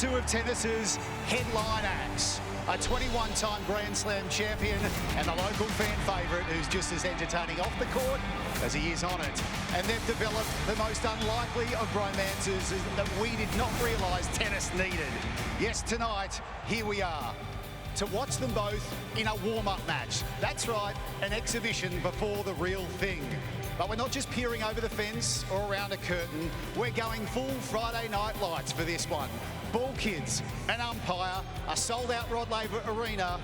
two of tennis's headline acts. A 21-time Grand Slam champion and a local fan favourite who's just as entertaining off the court as he is on it. And they've developed the most unlikely of romances that we did not realise tennis needed. Yes, tonight, here we are, to watch them both in a warm-up match. That's right, an exhibition before the real thing. But we're not just peering over the fence or around a curtain. We're going full Friday night lights for this one. Ball kids, an umpire, a sold-out Rod Laver Arena,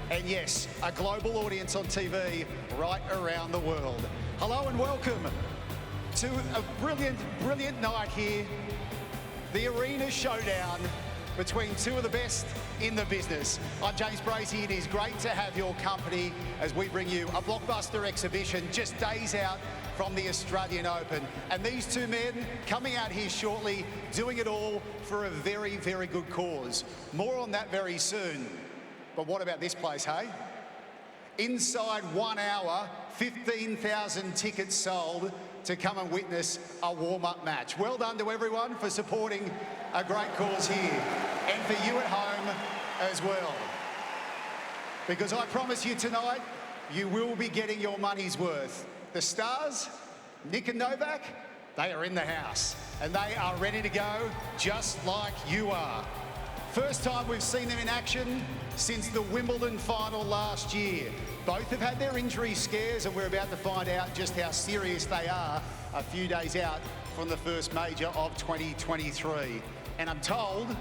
and yes, a global audience on TV right around the world. Hello and welcome to a brilliant, brilliant night here. The Arena Showdown between two of the best in the business. I'm James Bracey. It is great to have your company as we bring you a blockbuster exhibition just days out from the Australian Open. And these two men coming out here shortly, doing it all for a very, very good cause. More on that very soon. But what about this place, hey? Inside 1 hour, 15,000 tickets sold to come and witness a warm-up match. Well done to everyone for supporting a great cause here. And for you at home as well. Because I promise you tonight, you will be getting your money's worth. The stars, Nick and Novak, they are in the house. And they are ready to go, just like you are. First time we've seen them in action since the Wimbledon final last year. Both have had their injury scares, and we're about to find out just how serious they are a few days out from the first major of 2023. And I'm told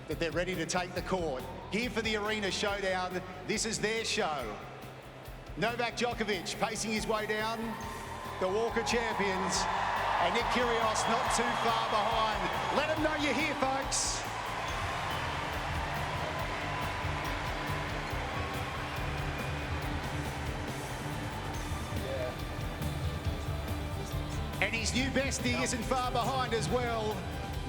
that they're ready to take the court. Here for the Arena Showdown, this is their show. Novak Djokovic pacing his way down the Walk of Champions, and Nick Kyrgios not too far behind. Let them know you're here, folks. And his new bestie isn't far behind as well.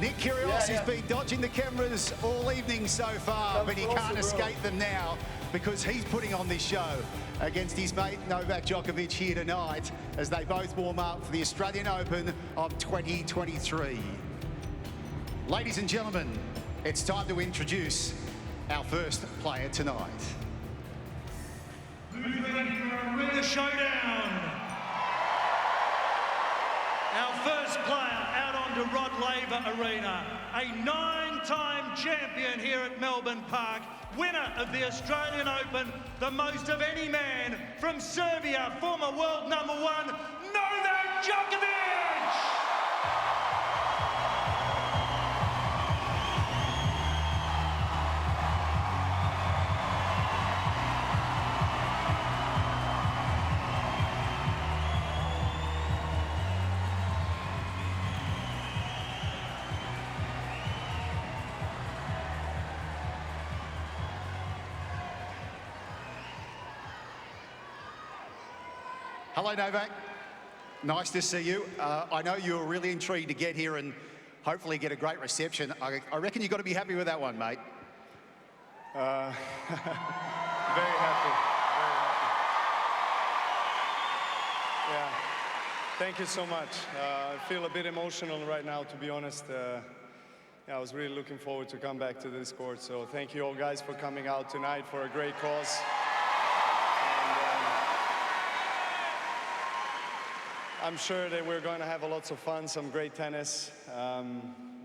Nick Kyrgios has been dodging the cameras all evening so far, but he can't escape them now because he's putting on this show against his mate Novak Djokovic here tonight as they both warm up for the Australian Open of 2023. Ladies and gentlemen, it's time to introduce our first player tonight. Arena Showdown. Our first player out onto Rod Laver Arena, a 9-time champion here at Melbourne Park, winner of the Australian Open, the most of any man from Serbia, former world #1, Novak Djokovic! Hello, Novak. Nice to see you. I know you were really intrigued to get here and hopefully get a great reception. I reckon you've got to be happy with that one, mate. Very happy. Yeah, thank you so much. I feel a bit emotional right now, to be honest. Yeah, I was really looking forward to come back to this court. So thank you all guys for coming out tonight for a great cause. I'm sure that we're going to have lots of fun, some great tennis.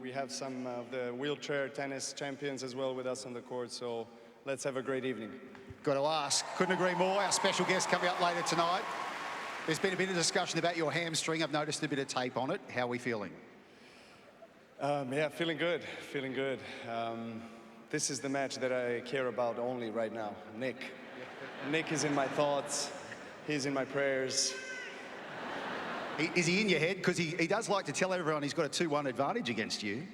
We have some of the wheelchair tennis champions as well with us on the court, so let's have a great evening. Got to ask, couldn't agree more. Our special guest coming up later tonight. There's been a bit of discussion about your hamstring. I've noticed a bit of tape on it. How are we feeling? Yeah, feeling good, feeling good. This is the match that I care about only right now, Nick. Nick is in my thoughts, he's in my prayers. Is he in your head? Because he does like to tell everyone he's got a 2-1 advantage against you.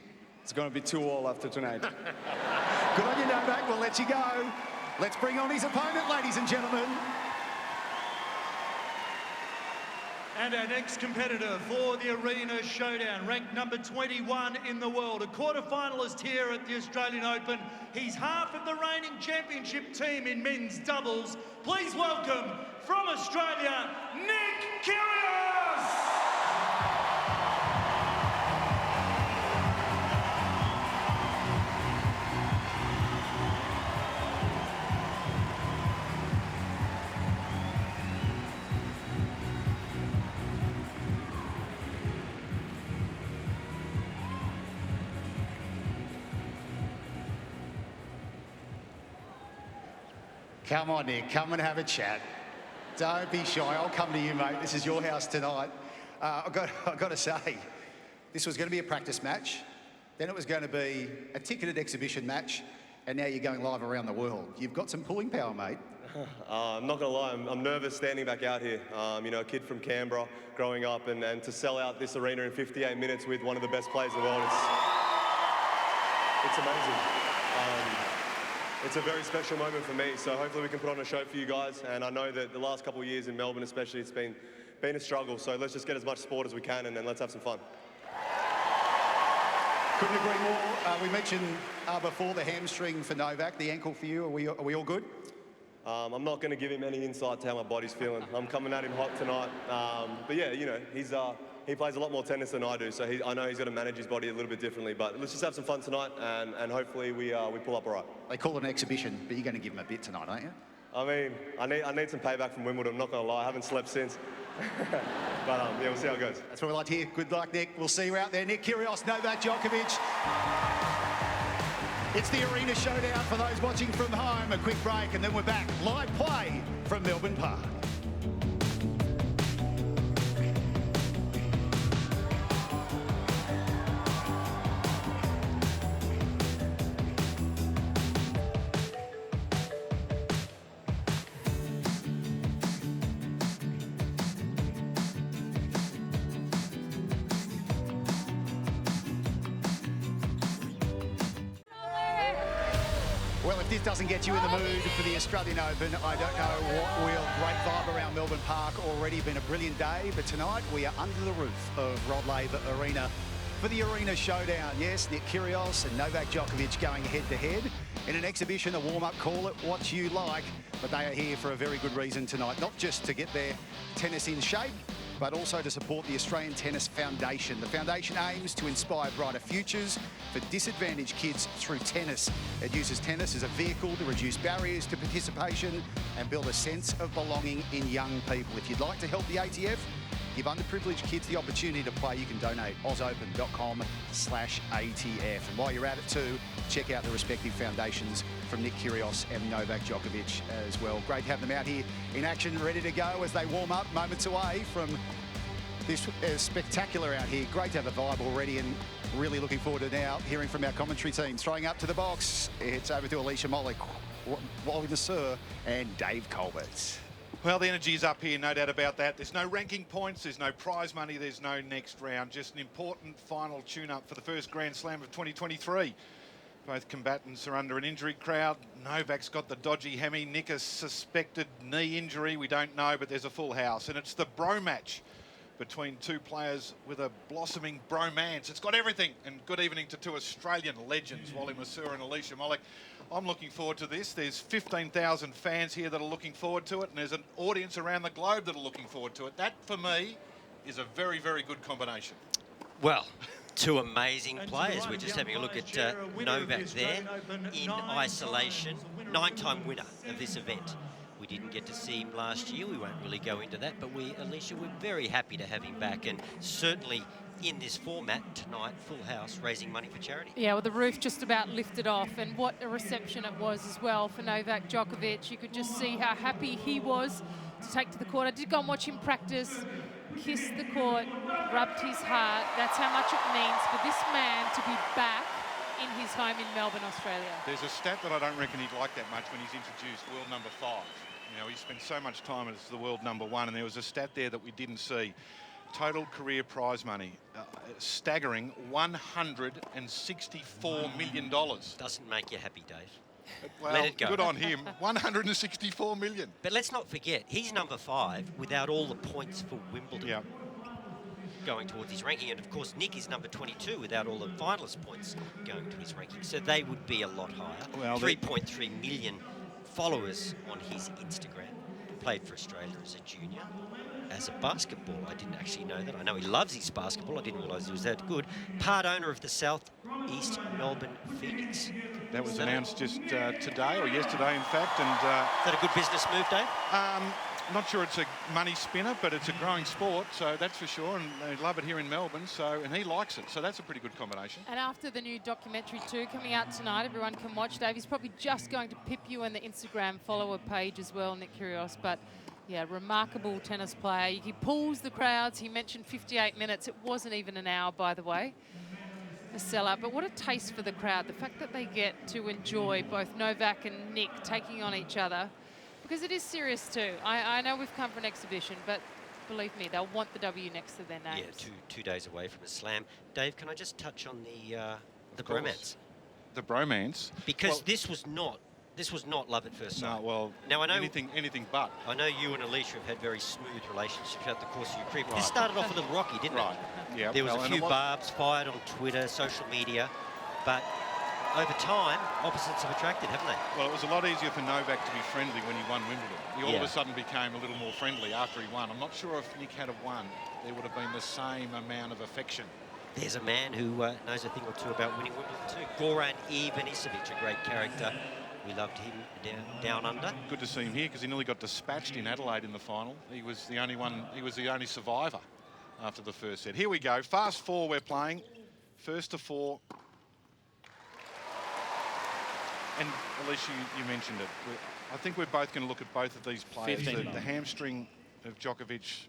It's going to be 2-all after tonight. Good on you, Novak. We'll let you go. Let's bring on his opponent, ladies and gentlemen. And our next competitor for the Arena Showdown, ranked number 21 in the world, a quarter-finalist here at the Australian Open. He's half of the reigning championship team in men's doubles. Please welcome, from Australia, Nick Kyrgios! Come on, Nick, come and have a chat. Don't be shy, I'll come to you, mate. This is your house tonight. I've got to say, this was going to be a practice match, then it was going to be a ticketed exhibition match, and now you're going live around the world. You've got some pulling power, mate. I'm not going to lie, I'm nervous standing back out here. You know, a kid from Canberra growing up and to sell out this arena in 58 minutes with one of the best players in the world, it's amazing. It's a very special moment for me, so hopefully we can put on a show for you guys. And I know that the last couple of years in Melbourne especially, it's been a struggle, so let's just get as much sport as we can and then let's have some fun. Couldn't agree more. We mentioned before the hamstring for Novak, the ankle for you. Are we all good? I'm not going to give him any insight to how my body's feeling. I'm coming at him hot tonight. But yeah, you know, he plays a lot more tennis than I do, so I know he's got to manage his body a little bit differently. But let's just have some fun tonight, and hopefully we pull up all right. They call it an exhibition, but you're going to give him a bit tonight, aren't you? I mean, I need some payback from Wimbledon, I'm not going to lie. I haven't slept since. But yeah, we'll see how it goes. That's what we like to hear. Good luck, Nick. We'll see you out there. Nick Kyrgios, Novak Djokovic. It's the Arena Showdown for those watching from home. A quick break and then we're back. Live play from Melbourne Park. Well, if this doesn't get you in the mood for the Australian Open, I don't know what will. Great vibe around Melbourne Park. Already been a brilliant day, but tonight we are under the roof of Rod Laver Arena for the Arena Showdown. Yes, Nick Kyrgios and Novak Djokovic going head-to-head in an exhibition, a warm-up, call it what you like, but they are here for a very good reason tonight, not just to get their tennis in shape, but also to support the Australian Tennis Foundation. The foundation aims to inspire brighter futures for disadvantaged kids through tennis. It uses tennis as a vehicle to reduce barriers to participation and build a sense of belonging in young people. If you'd like to help the ATF, give underprivileged kids the opportunity to play, you can donate ausopen.com/ATF. And while you're at it too, check out the respective foundations from Nick Kyrgios and Novak Djokovic as well. Great to have them out here in action, ready to go as they warm up, moments away from this spectacular out here. Great to have a vibe already and really looking forward to now hearing from our commentary team. Throwing up to the box, it's over to Alicia Molik, Wally Nasser and Dave Colbert. Well, the energy is up here, no doubt about that. There's no ranking points, there's no prize money, there's no next round. Just an important final tune-up for the first Grand Slam of 2023. Both combatants are under an injury crowd. Novak's got the dodgy hemi. Nick has suspected knee injury. We don't know, but there's a full house. And it's the bro match between two players with a blossoming bromance. It's got everything. And good evening to two Australian legends, Wally Masur and Alicia Molik. I'm looking forward to this. There's 15,000 fans here that are looking forward to it, and there's an audience around the globe that are looking forward to it. That, for me, is a very, very good combination. Well, two amazing players. We're just having a look at Novak there in isolation. 9-time winner of this event. We didn't get to see him last year. We won't really go into that, but Alicia, we're very happy to have him back, and certainly in this format tonight, full house, raising money for charity. Yeah, well, the roof just about lifted off, and what a reception it was as well for Novak Djokovic. You could just see how happy he was to take to the court. I did go and watch him practice, kissed the court, rubbed his heart. That's how much it means for this man to be back in his home in Melbourne, Australia. There's a stat that I don't reckon he'd like that much when he's introduced, world number 5. You know, he spent so much time as the world number 1, and there was a stat there that we didn't see. Total career prize money, staggering $164 million. Doesn't make you happy, Dave. Well, let it go. Good on him. $164 million. But let's not forget, he's number 5 without all the points for Wimbledon. Yeah. Going towards his ranking, and of course Nick is number 22 without all the finalist points going to his ranking, so they would be a lot higher. Well, 3.3 million followers on his Instagram. Played for Australia as a junior. As a basketball, I didn't actually know that. I know he loves his basketball. I didn't realise he was that good. Part owner of the South East Melbourne Phoenix. That was announced just today or yesterday, in fact. And is that a good business move, Dave? not sure it's a money spinner, but it's a growing sport, so that's for sure, and they love it here in Melbourne, so, and he likes it, so that's a pretty good combination. And after the new documentary too, coming out tonight, everyone can watch. Dave, he's probably just going to pip you in the Instagram follower page as well, Nick Kyrgios, but yeah, remarkable tennis player. He pulls the crowds. He mentioned 58 minutes. It wasn't even an hour, by the way. A sellout, but what a taste for the crowd. The fact that they get to enjoy both Novak and Nick taking on each other, because it is serious too. I know we've come for an exhibition, but believe me, they'll want the W next to their names. Yeah, two days away from a slam. Dave, can I just touch on the bromance? The bromance? Because well, this was not love at first sight. No, well, now, I know anything but. I know you and Alicia have had very smooth relationships throughout the course of your career. But this started off a little rocky, didn't it? Yeah. There was a few barbs fired on Twitter, social media, but over time, opposites have attracted, haven't they? Well, it was a lot easier for Novak to be friendly when he won Wimbledon. He all of a sudden became a little more friendly after he won. I'm not sure if Nick had won, there would have been the same amount of affection. There's a man who knows a thing or two about winning Wimbledon too. Goran Ivanisevic, a great character. We loved him down under. Good to see him here because he nearly got dispatched in Adelaide in the final. He was the only one. He was the only survivor after the first set. Here we go. Fast four we're playing. First to four. And Alicia, you mentioned it. I think we're both going to look at both of these players. The hamstring of Djokovic.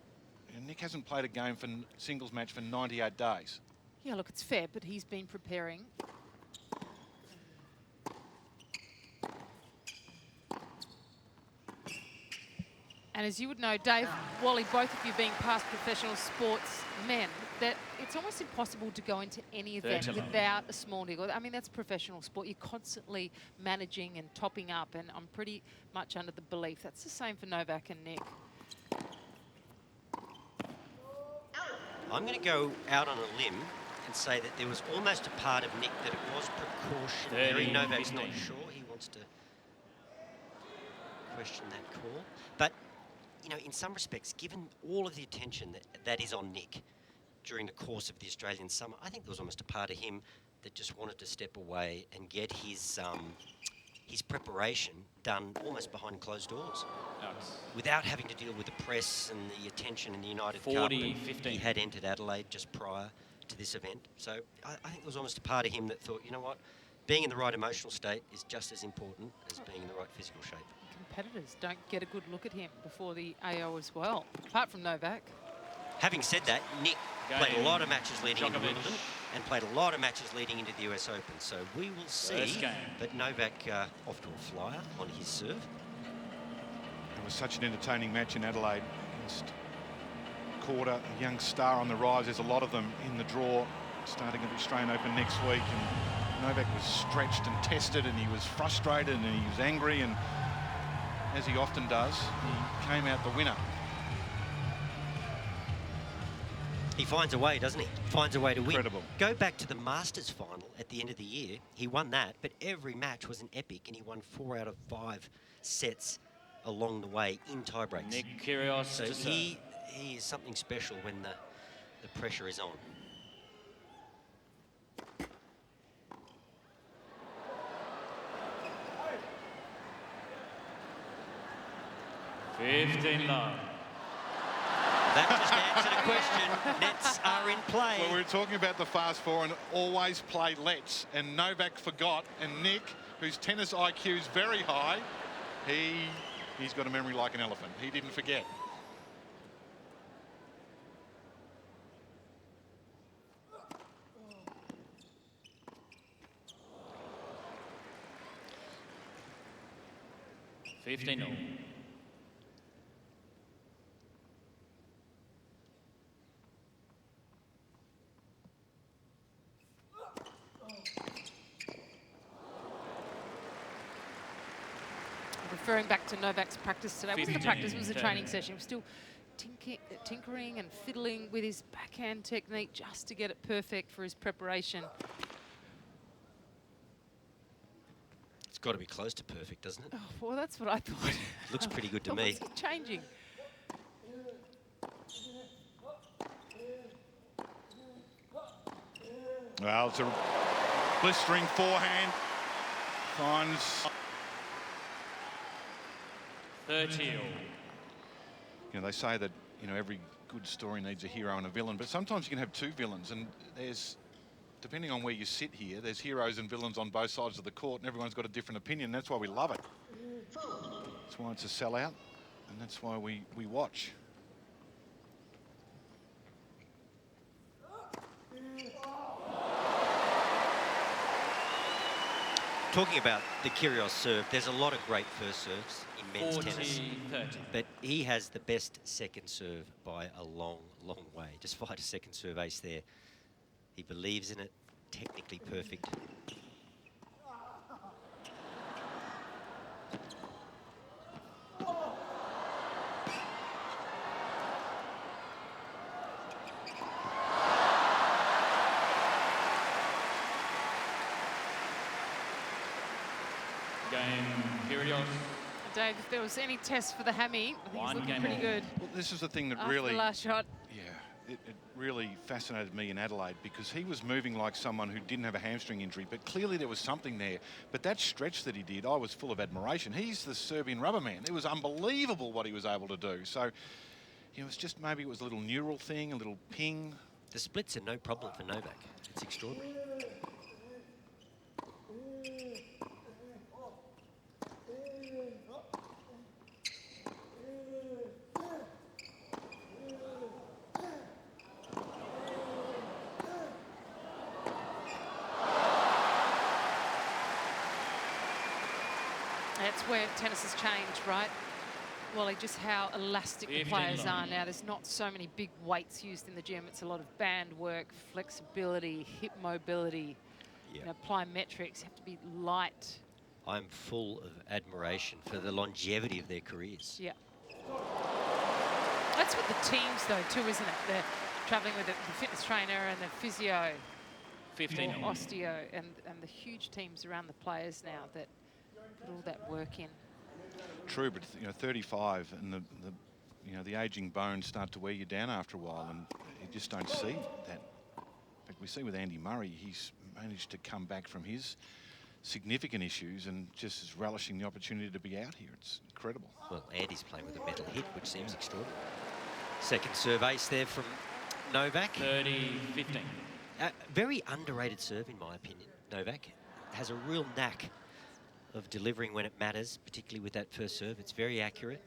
And Nick hasn't played a game for singles match for 98 days. Yeah, look, it's fair, but he's been preparing. And as you would know, Dave, Wally, both of you being past professional sportsmen, that it's almost impossible to go into any event without a small niggle. I mean, that's professional sport. You're constantly managing and topping up, and I'm pretty much under the belief that's the same for Novak and Nick. I'm going to go out on a limb and say that there was almost a part of Nick that it was precautionary. Novak's not sure. He wants to question that call. But you know, in some respects, given all of the attention that is on Nick during the course of the Australian summer, I think there was almost a part of him that just wanted to step away and get his preparation done almost behind closed doors, without having to deal with the press and the attention in the United Cup. He had entered Adelaide just prior to this event. So I think there was almost a part of him that thought, you know what, being in the right emotional state is just as important as being in the right physical shape. Competitors don't get a good look at him before the AO as well, apart from Novak. Having said that, Nick played a lot of matches leading into Wimbledon and played a lot of matches leading into the US Open. So we will see. But Novak off to a flyer on his serve. It was such an entertaining match in Adelaide against Korda, a young star on the rise. There's a lot of them in the draw starting at the Australian Open next week. And Novak was stretched and tested, and he was frustrated and he was angry, and as he often does, he came out the winner. He finds a way, doesn't he? Finds a way to win. Incredible. Go back to the Masters final at the end of the year. He won that, but every match was an epic, and he won 4 out of 5 sets along the way in tiebreaks. Nick Kyrgios. So he is something special when the pressure is on. That just answered a question. Nets are in play. Well, we were talking about the fast four and always play lets, and Novak forgot, and Nick, whose tennis IQ is very high, he's got a memory like an elephant. He didn't forget. Referring back to Novak's practice today, it wasn't a practice, it was a training session. He was still tinkering and fiddling with his backhand technique just to get it perfect for his preparation. It's got to be close to perfect, doesn't it? Oh, well, that's what I thought. Looks pretty good to me. What's changing? Well, it's a blistering forehand. Finds 30. You know, they say that, you know, every good story needs a hero and a villain, but sometimes you can have two villains, and there's, depending on where you sit here, there's heroes and villains on both sides of the court, and everyone's got a different opinion. That's why we love it. That's why it's a sellout, and that's why we watch. Talking about the Kyrgios serve, there's a lot of great first serves in men's tennis, but he has the best second serve by a long, long way. Just fired a second serve ace there. He believes in it, technically perfect. Kyrgios. Dave, if there was any test for the hammy, I think he's looking pretty good. Well, this is the thing that after really... the last shot. Yeah, it really fascinated me in Adelaide, because he was moving like someone who didn't have a hamstring injury, but clearly there was something there. But that stretch that he did, I was full of admiration. He's the Serbian rubber man. It was unbelievable what he was able to do. So, you know, it's just maybe it was a little neural thing, a little ping. The splits are no problem for Novak. It's extraordinary. That's where tennis has changed, right? Wally, just how elastic the players are now. There's not so many big weights used in the gym. It's a lot of band work, flexibility, hip mobility, you know, plyometrics. You have to be light. I'm full of admiration for the longevity of their careers. Yeah. That's with the teams, though, too, isn't it? They're traveling with the fitness trainer and the physio, 15 osteo, and the huge teams around the players now that put all that work in. True, but you know, 35 and the you know, the aging bones start to wear you down after a while, and you just don't see that. Like we see with Andy Murray, he's managed to come back from his significant issues and just is relishing the opportunity to be out here. It's incredible. Well, Andy's playing with a metal hip, which seems extraordinary. Second serve ace there from Novak. 30-15. Very underrated serve, in my opinion. Novak has a real knack of delivering when it matters, particularly with that first serve. It's very accurate.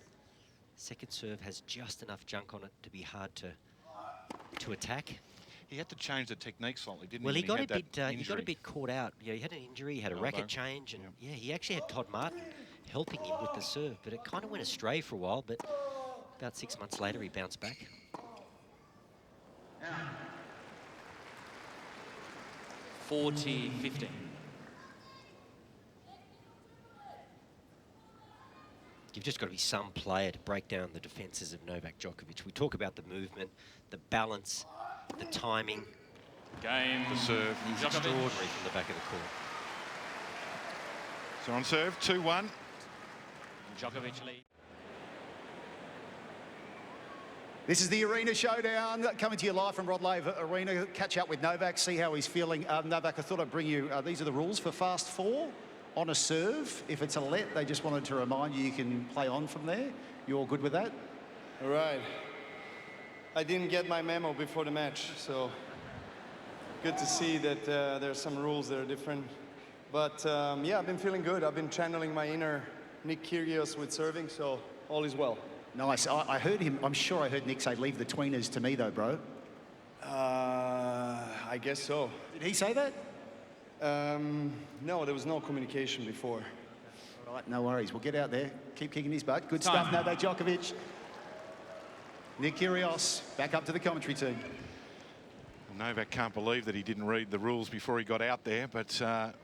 Second serve has just enough junk on it to be hard to attack. He had to change the technique slightly, didn't well, he? He got a bit caught out. Yeah, he had an injury, he had a racket change, and yeah, he actually had Todd Martin helping him with the serve, but it kind of went astray for a while, but about 6 months later, he bounced back. Yeah. 40-15. You've just got to be some player to break down the defences of Novak Djokovic. We talk about the movement, the balance, the timing. Game. The serve. He's extraordinary from the back of the court. So on serve, 2-1. Djokovic lead. This is the Arena Showdown, coming to you live from Rod Laver Arena. Catch up with Novak, see how he's feeling. Novak, I thought I'd bring you, these are the rules for fast four. On a serve, if it's a let, they just wanted to remind you can play on from there. You all good with that? All right. I didn't get my memo before the match, so good to see that there's some rules that are different. But yeah, I've been feeling good. I've been channeling my inner Nick Kyrgios with serving, so all is well. Nice. I heard him, I'm sure I heard Nick say, leave the tweeners to me though, bro. I guess so. Did he say that? No, there was no communication before. All right, no worries. We'll get out there, keep kicking his butt. Good stuff, Novak Djokovic. Nick Kyrgios, back up to the commentary team. Novak can't believe that he didn't read the rules before he got out there, but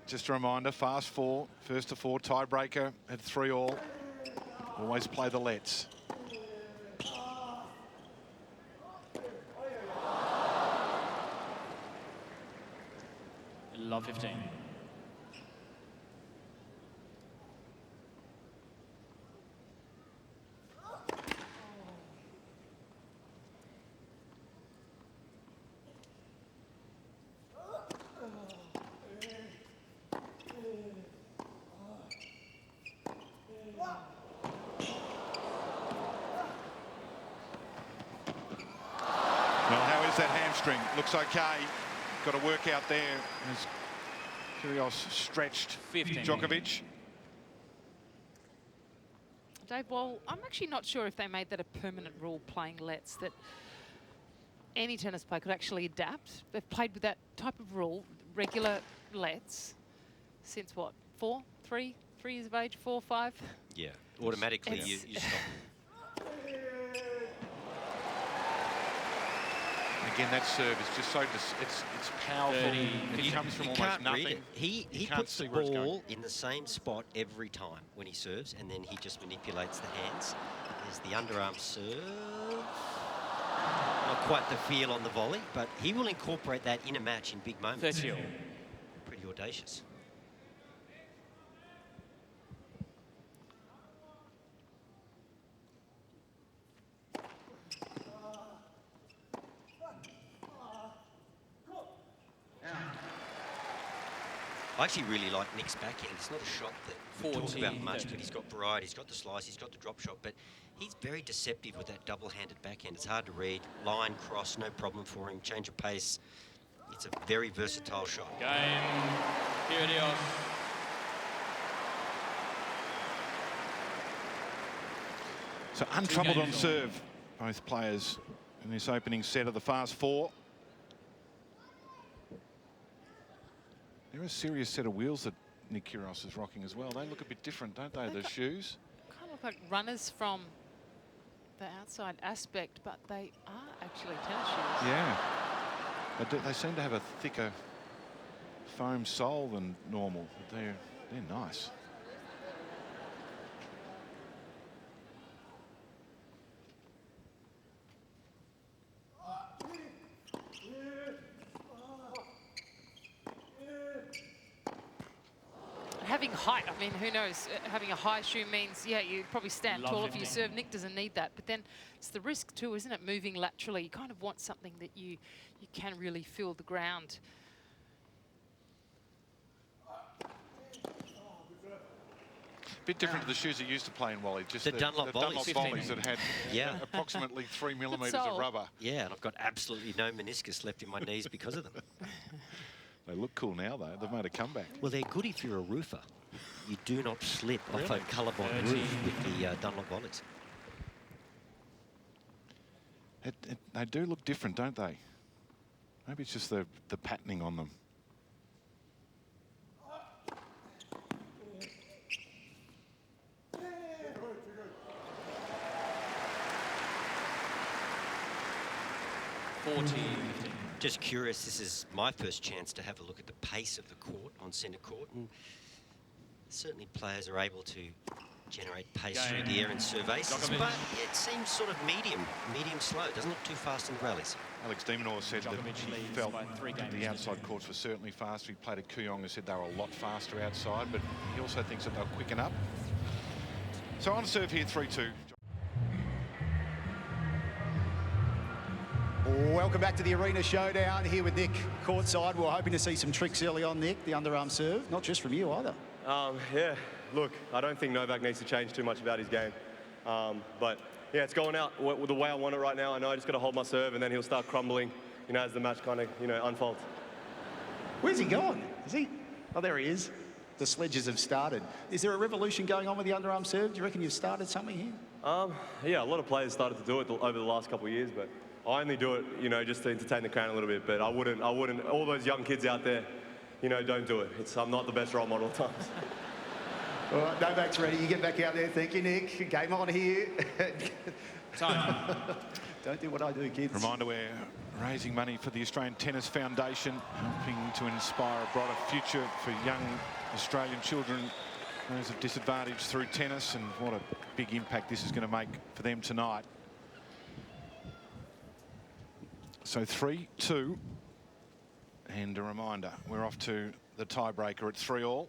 just a reminder, fast four, first to four, tiebreaker at 3-all. Always play the lets. Love 15. hamstring. Looks okay. Got to work out there as Kyrgios stretched 15. Djokovic. Dave, well, I'm actually not sure if they made that a permanent rule, playing lets, that any tennis player could actually adapt. They've played with that type of rule, regular lets, since what, 3 years of age, 4, 5? Yeah, automatically you stop. Again, that serve is just so it's powerful. 30. It comes from You almost can't nothing. read it. He can't puts see the where it's going. ball in the same spot every time when he serves, and then he just manipulates the hands. There's the underarm serve. Not quite the feel on the volley, but he will incorporate that in a match in big moments. 30. Pretty audacious. I actually really like Nick's backhand. It's not a shot that we talk 40, about much, 30. but he's got variety, he's got the slice, he's got the drop shot, but he's very deceptive with that double-handed backhand. It's hard to read. Line, cross, no problem for him. Change of pace. It's a very versatile shot. Game. Kyrgios. So untroubled on serve, both players in this opening set of the fast 4. They're a serious set of wheels that Nick Kyrgios is rocking as well. They look a bit different, don't they, the shoes? Kind of look like runners from the outside aspect, but they are actually tennis shoes. Yeah. They seem to have a thicker foam sole than normal. They're nice. Having height, I mean, who knows? Having a high shoe means, yeah, you probably stand Love taller for your lifting. serve. Nick doesn't need that. But then it's the risk too, isn't it? Moving laterally. You kind of want something that you can really feel the ground. Bit different to the shoes that used to play in Wally. Just The Dunlop volleys. volleys that had Yeah. approximately 3 millimetres all. of rubber. Yeah, and I've got absolutely no meniscus left in my knees because of them. They look cool now, though. They've made a comeback. Well, they're good if you're a roofer. You do not slip off a Really? colour-bond 30. roof with the Dunlop volleys. They do look different, don't they? Maybe it's just the patterning on them. Just curious, this is my first chance to have a look at the pace of the court on centre court, and certainly players are able to generate pace through the air in serve aces, but it seems sort of medium slow. It doesn't look too fast in the rallies. Alex Demonor said that Djokovic he leads felt by 3 games the to outside 2. courts were certainly faster. He played at Kooyong and said they were a lot faster outside, but he also thinks that they'll quicken up. So on serve here, 3-2. Welcome back to the Arena Showdown here with Nick courtside. We're hoping to see some tricks early on, Nick, the underarm serve. Not just from you either. Yeah, look, I don't think Novak needs to change too much about his game. But yeah, it's going out the way I want it right now. I know I just got to hold my serve, and then he'll start crumbling, as the match kind of, unfolds. Where's he going? Is he? Oh, there he is. The sledges have started. Is there a revolution going on with the underarm serve? Do you reckon you've started something here? Yeah, a lot of players started to do it over the last couple of years, but I only do it, just to entertain the crowd a little bit. But I wouldn't. All those young kids out there, don't do it. I'm not the best role model at times. All right, Novak's ready. You get back out there. Thank you, Nick. Game on here. Time. Don't do what I do, kids. Reminder, we're raising money for the Australian Tennis Foundation, helping to inspire a brighter future for young Australian children, those of disadvantage through tennis, and what a big impact this is going to make for them tonight. So 3-2, and a reminder, we're off to the tiebreaker at 3-all.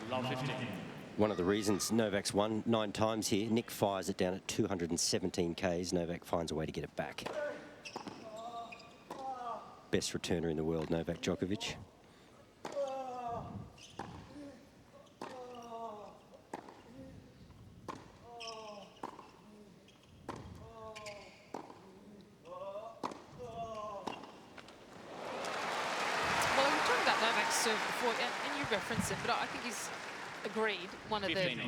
Love 15. One of the reasons Novak's won 9 times here, Nick fires it down at 217 Ks. Novak finds a way to get it back. Best returner in the world, Novak Djokovic. Before, and you referenced it, but I think he's agreed one of 15. the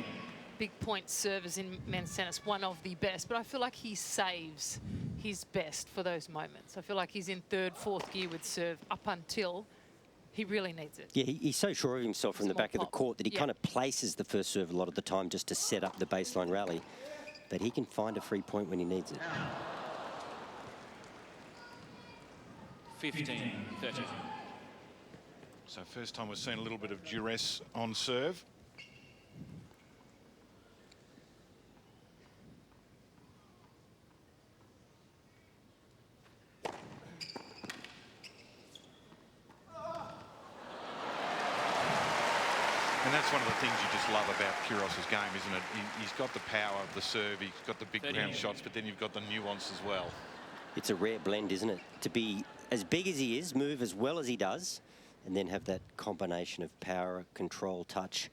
big point servers in men's tennis, one of the best, but I feel like he saves his best for those moments. I feel like he's in third, fourth gear with serve up until he really needs it. Yeah, he's so sure of himself from the back of the court that he kind of places the first serve a lot of the time just to set up the baseline rally, but he can find a free point when he needs it. 15, 13. So first time we've seen a little bit of duress on serve. And that's one of the things you just love about Kyrgios' game, isn't it? He's got the power of the serve, he's got the big ground shots, but then you've got the nuance as well. It's a rare blend, isn't it? To be as big as he is, move as well as he does, and then have that combination of power, control, touch.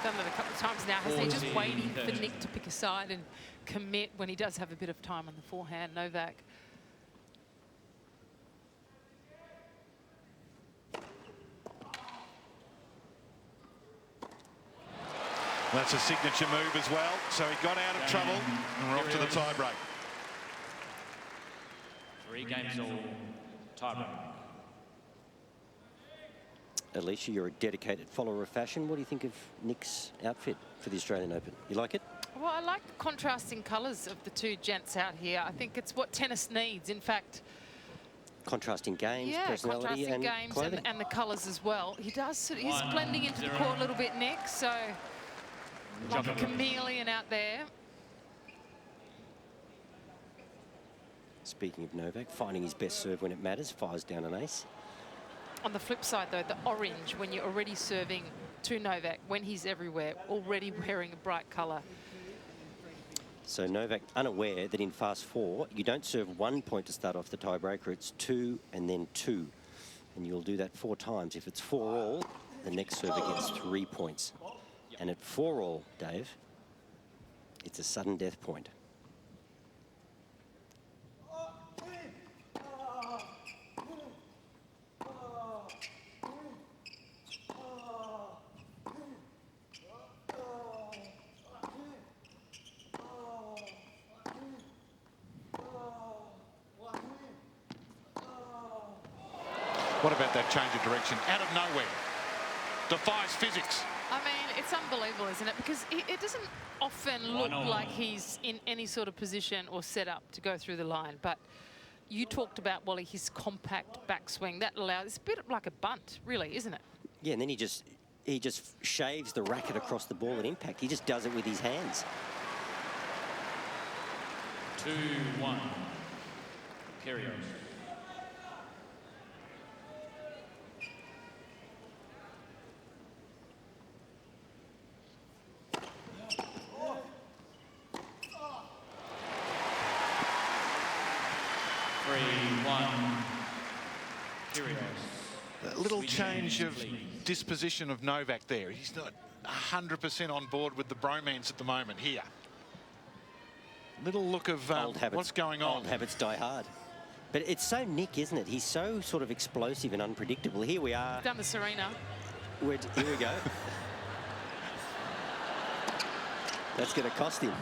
Done it a couple of times now, hasn't he? Just waiting for Nick to pick a side and commit when he does have a bit of time on the forehand, Novak. That's a signature move as well. So he got out of trouble and we're off to the tie break. 3 games all tie break. Alicia, you're a dedicated follower of fashion. What do you think of Nick's outfit for the Australian Open? You like it? Well, I like the contrasting colours of the two gents out here. I think it's what tennis needs. In fact, contrasting games, yeah, personality, contrasting and games clothing. and the colours as well. He does. He's blending into the court a little bit, Nick. So like a chameleon out there. Speaking of Novak, finding his best serve when it matters, fires down an ace. On the flip side, though, the orange, when you're already serving to Novak, when he's everywhere, already wearing a bright colour. So Novak unaware that in fast 4, you don't serve 1 point to start off the tiebreaker, it's 2 and then 2. And you'll do that 4 times. If it's 4 all, the next server gets 3 points. And at 4 all, Dave, it's a sudden death point. What about that change of direction? Out of nowhere. Defies physics. I mean, it's unbelievable, isn't it? Because it doesn't often look like he's in any sort of position or set up to go through the line. But you talked about, Wally, his compact backswing. That allows, it's a bit like a bunt, really, isn't it? Yeah, and then he just shaves the racket across the ball at impact. He just does it with his hands. 2-1. Kyrgios. A little change of disposition of Novak there. He's not 100% on board with the bromance at the moment here. Little look of what's going on. Old habits die hard. But it's so Nick, isn't it? He's so sort of explosive and unpredictable. Here we are. Done the Serena. Here we go. That's going to cost him.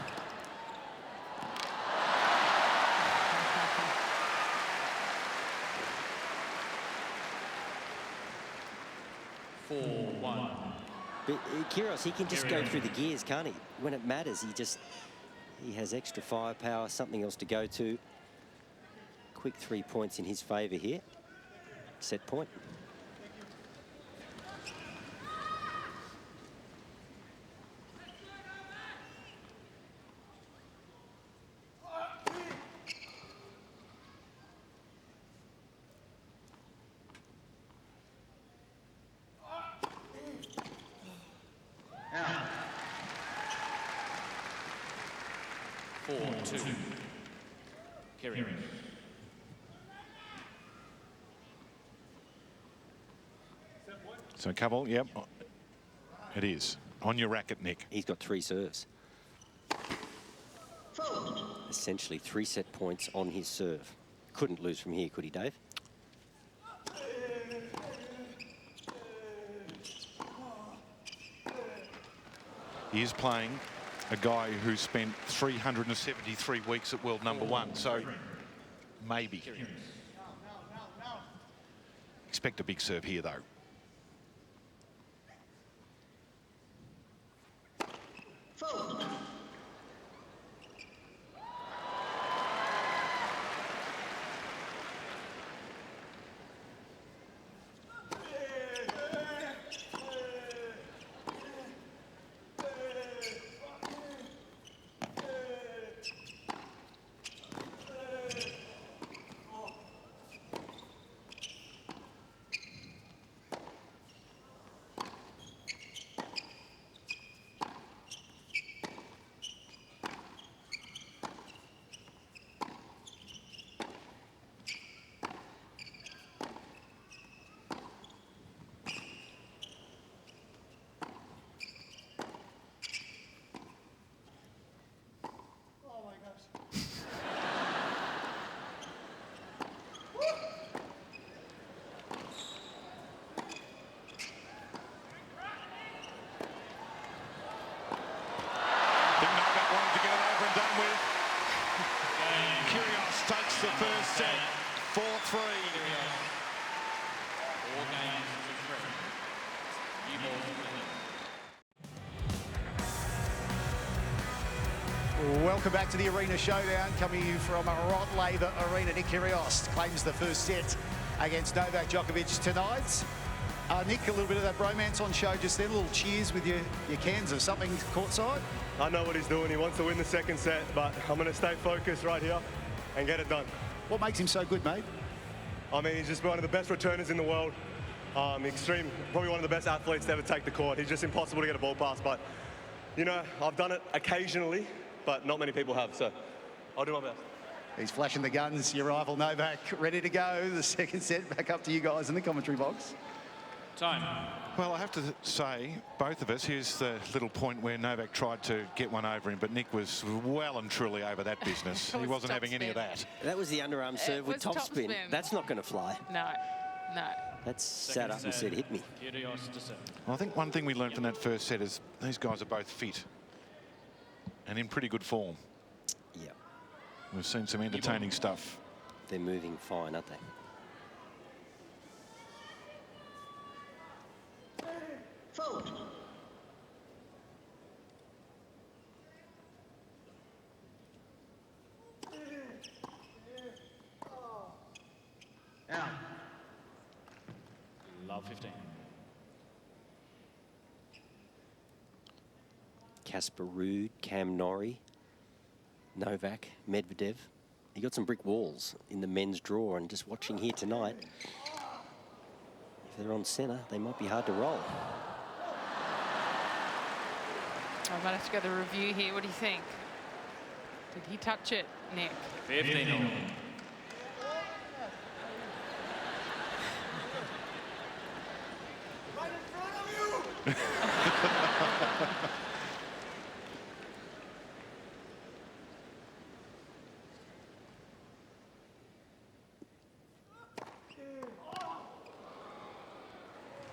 But Kyrgios, he can just go through the gears, can't he? When it matters, he has extra firepower, something else to go to. Quick 3 points in his favour here. Set point. Kyrgios. So couple, yep, it is. On your racket, Nick. He's got 3 serves. Essentially 3 set points on his serve. Couldn't lose from here, could he, Dave? He is playing a guy who spent 373 weeks at world #1, so maybe. Expect a big serve here, though. Novak wanted to get it over and done with. Kyrgios takes the first set, 4-3. 4 games to 3. New ball to win. Welcome back to the Arena Showdown, coming to you from Rod Laver Arena. Nick Kyrgios claims the first set against Novak Djokovic tonight. Nick, a little bit of that bromance on show just then, a little cheers with your cans of something courtside. I know what he's doing. He wants to win the second set, but I'm going to stay focused right here and get it done. What makes him so good, mate? I mean, he's just one of the best returners in the world. Extreme, probably one of the best athletes to ever take the court. He's just impossible to get a ball past, but, you know, I've done it occasionally, but not many people have, so I'll do my best. He's flashing the guns. Your rival Novak ready to go. The second set back up to you guys in the commentary box. Time. Well, I have to say, both of us, here's the little point where Novak tried to get one over him, but Nick was well and truly over that business. He wasn't having any of that. That was the underarm serve with top spin. That's not going to fly. No, no. That's sat up and said, hit me. Kyrgios to 7. Well, I think one thing we learned from that first set is these guys are both fit and in pretty good form. Yeah. We've seen some entertaining stuff. They're moving fine, aren't they? Love 15. Casper Ruud, Cam Norrie, Novak, Medvedev. You got some brick walls in the men's draw, and just watching here tonight, if they're on centre, they might be hard to roll. I might have to go to the review here. What do you think? Did he touch it, Nick? 15 all. Right in front of you!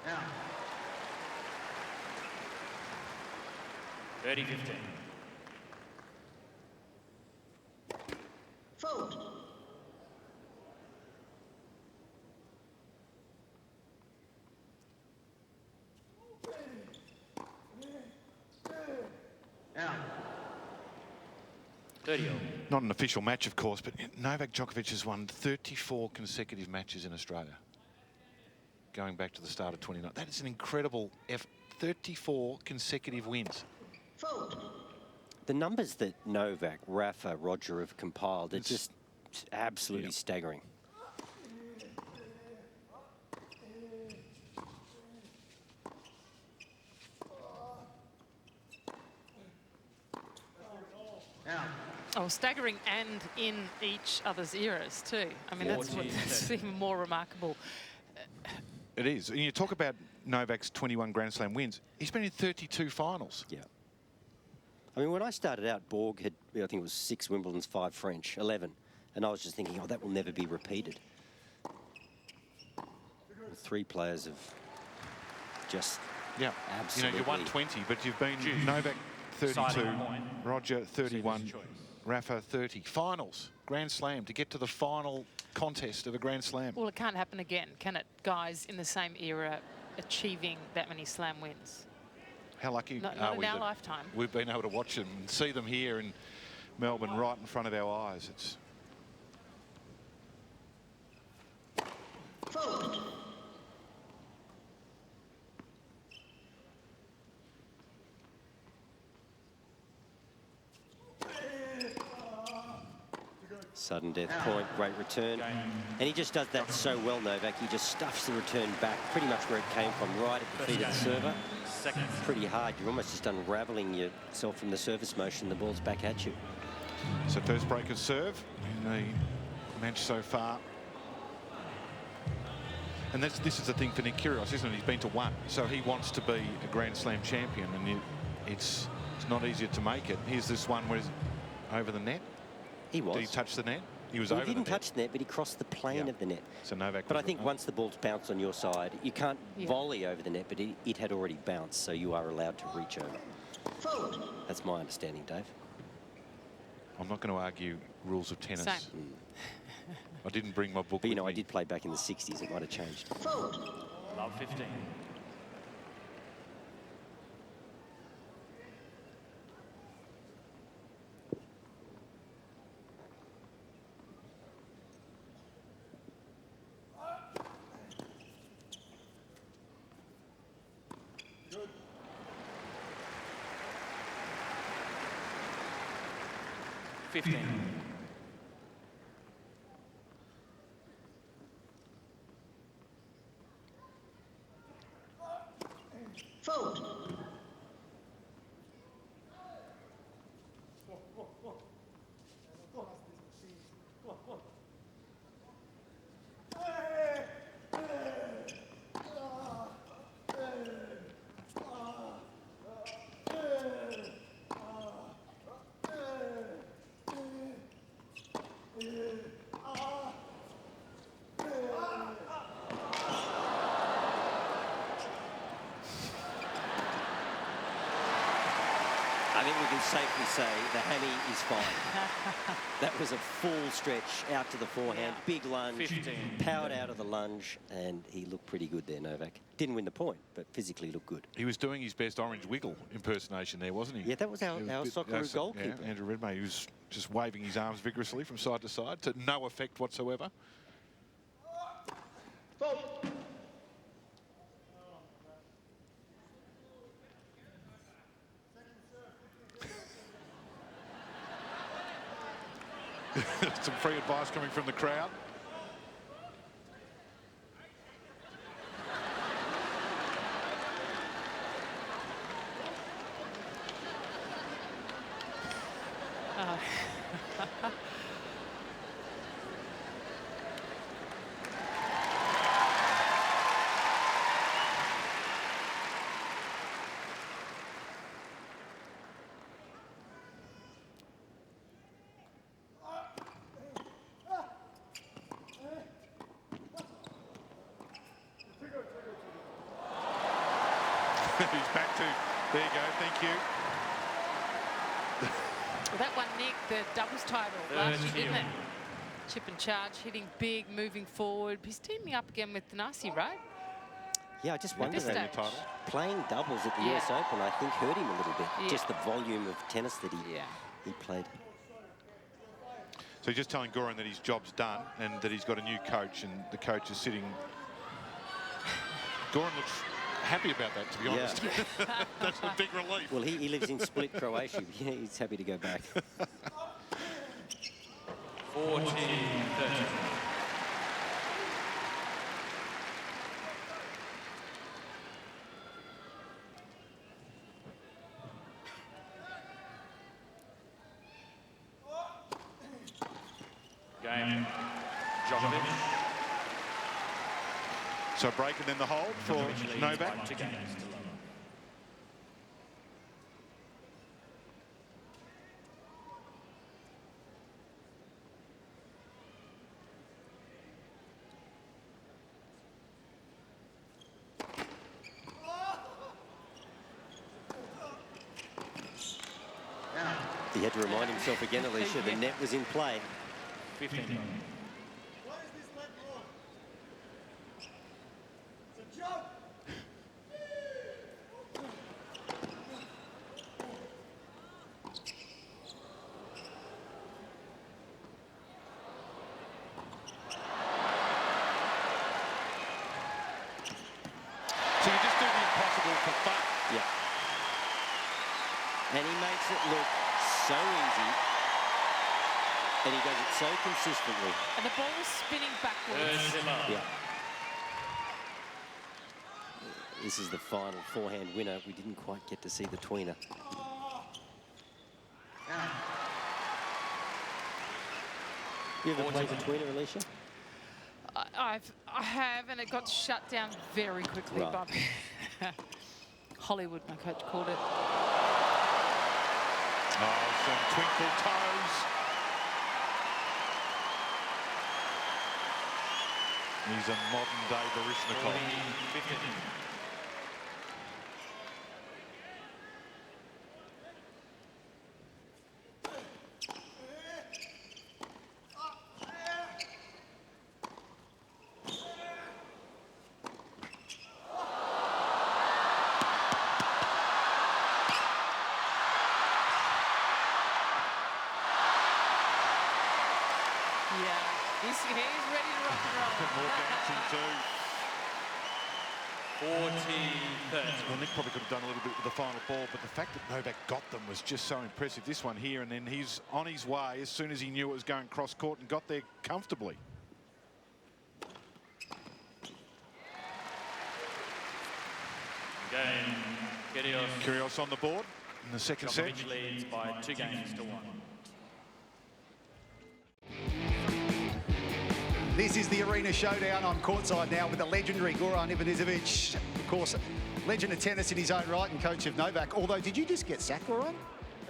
Now. 30-15. Fold. Now. 30 all. Not an official match, of course, but Novak Djokovic has won 34 consecutive matches in Australia, going back to the start of 29. That is an incredible 34 consecutive wins. The numbers that Novak, Rafa, Roger have compiled are just absolutely staggering. Oh, staggering and in each other's eras too. I mean, that's even more remarkable. It is. And you talk about Novak's 21 Grand Slam wins. He's been in 32 finals. Yeah. I mean, when I started out, Borg had, I think it was 6 Wimbledons, 5 French, 11. And I was just thinking, oh, that will never be repeated. 3 players have just absolutely... You won 20, but you've been Novak 32, Roger 31, Rafa 30. Finals, Grand Slam, to get to the final contest of a Grand Slam. Well, it can't happen again, can it? Guys in the same era achieving that many Slam wins. How lucky not are in we our that lifetime. we've been able to watch them and see them here in Melbourne right in front of our eyes. It's Sudden death point, great return. And he just does that so well, Novak. He just stuffs the return back pretty much where it came from, right at the feet of the server. Pretty hard. You're almost just unraveling yourself from the service motion. The ball's back at you. So first break of serve in the match so far. And this is the thing for Nick Kyrgios, isn't it? He's been to 1, so he wants to be a Grand Slam champion, and it's not easier to make it. Here's this one where he's over the net. He was. Did he touch the net? He was over the net. He didn't touch the net, but he crossed the plane of the net. So Novak. But I think once the ball's bounced on your side, you can't volley over the net, but it had already bounced, so you are allowed to reach over. That's my understanding, Dave. I'm not going to argue rules of tennis. Same. I didn't bring my book But, you know, with I me. did play back in the 60s. It might have changed. Love 15. I think we can safely say the hammy is fine. That was a full stretch out to the forehand, big lunge, powered out of the lunge, and he looked pretty good there, Novak. Didn't win the point, but physically looked good. He was doing his best Orange Wiggle impersonation there, wasn't he? Yeah, that was our Socceroo goalkeeper. Yeah, Andrew Redmayne, he was just waving his arms vigorously from side to side to no effect whatsoever. Some free advice coming from the crowd. He's back to, there you go, thank you. Well, that won Nick the doubles title last year, didn't it? Chip and charge, hitting big, moving forward. He's teaming up again with Tanasi, right? Yeah, I just wonder that playing doubles at the US Open, I think, hurt him a little bit. Yeah. Just the volume of tennis that he played. So he's just telling Goran that his job's done and that he's got a new coach, and the coach is sitting. Goran looks happy about that, to be honest. That's a big relief. Well, he lives in Split, Croatia. Yeah, he's happy to go back. 14-13. Game. Djokovic. So break and then the hold for Novak. 2 games to love. He had to remind himself again, Alicia, the net was in play. 15. So you just do the impossible for fun. Yeah. And he makes it look so easy. And he does it so consistently. And the ball's spinning backwards. Yeah. This is the final forehand winner. We didn't quite get to see the tweener. You ever played the tweener, Alicia? I have, and it got shut down very quickly. Right. But Hollywood, my coach, called it. Oh, some twinkle toes. He's a modern-day Baryshnikov. 15. He's ready to rock and roll. More dancing too. 14-13. Well, Nick probably could have done a little bit with the final ball, but the fact that Novak got them was just so impressive. This one here, and then he's on his way as soon as he knew it was going cross court and got there comfortably. Game. Kyrgios on the board in the second set. Djokovic leads by 2 games to 1. This is the Arena Showdown. I'm courtside now with the legendary Goran Ivanisevic, of course, legend of tennis in his own right and coach of Novak. Although, did you just get sacked, Goran?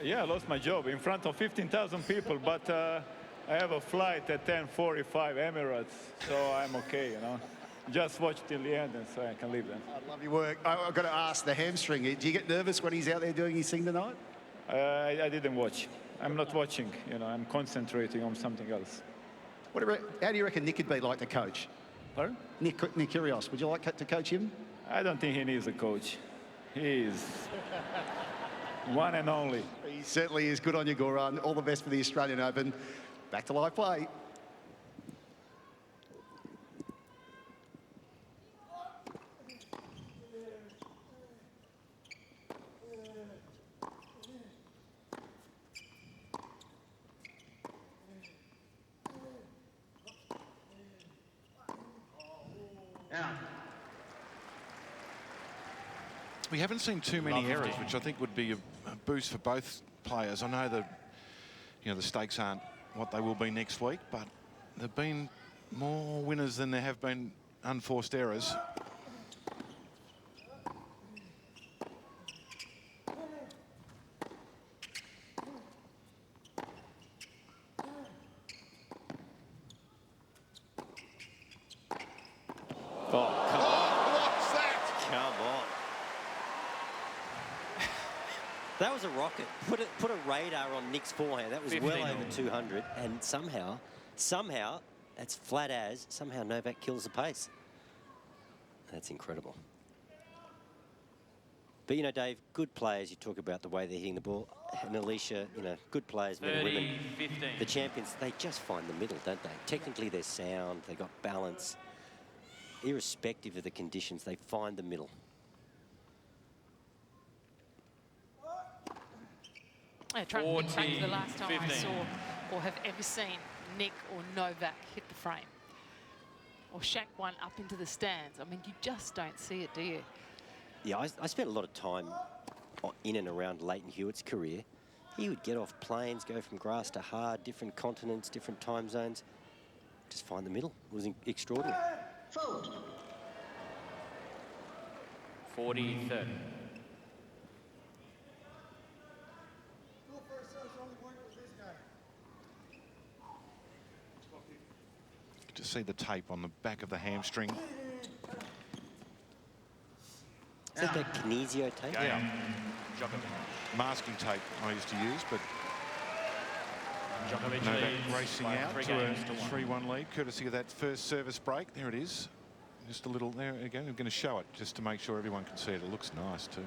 Yeah, I lost my job in front of 15,000 people, but I have a flight at 10:45 Emirates, so I'm okay, you know. Just watch till the end, and so I can leave then. I love your work. I've got to ask the hamstring. Do you get nervous when he's out there doing his thing tonight? I didn't watch. I'm not watching, you know. I'm concentrating on something else. How do you reckon Nick would be like to coach? Pardon? Nick Kyrgios, would you like to coach him? I don't think he needs a coach. He is one and only. He certainly is. Good on you, Goran. All the best for the Australian Open. Back to live play. We haven't seen too many errors, which I think would be a boost for both players. I know that, you know, the stakes aren't what they will be next week, but there've been more winners than there have been unforced errors. Oh, come on. What's that? Come on. That was a rocket. Put a radar on Nick's forehand. That was well over 200. And somehow, that's flat as, somehow Novak kills the pace. That's incredible. But, you know, Dave, good players, you talk about the way they're hitting the ball. And Alicia, you know, good players, men and women. 30-15. The champions, they just find the middle, don't they? Technically, they're sound, they got balance. Irrespective of the conditions, they find the middle. Yeah, trying to think back to the last time I 15. saw or have ever seen Nick or Novak hit the frame. Or shank one up into the stands. I mean, you just don't see it, do you? Yeah, I spent a lot of time in and around Leighton Hewitt's career. He would get off planes, go from grass to hard, different continents, different time zones. Just find the middle. It was extraordinary. 40-30. Just see the tape on the back of the hamstring. Is that kinesio tape? Yeah. Masking tape I used to use, but Djokovic Novak leads racing by out 3 to a games to 1. 3-1 lead, courtesy of that first service break. There it is. Just a little, there again. I'm going to show it just to make sure everyone can see it. It looks nice too.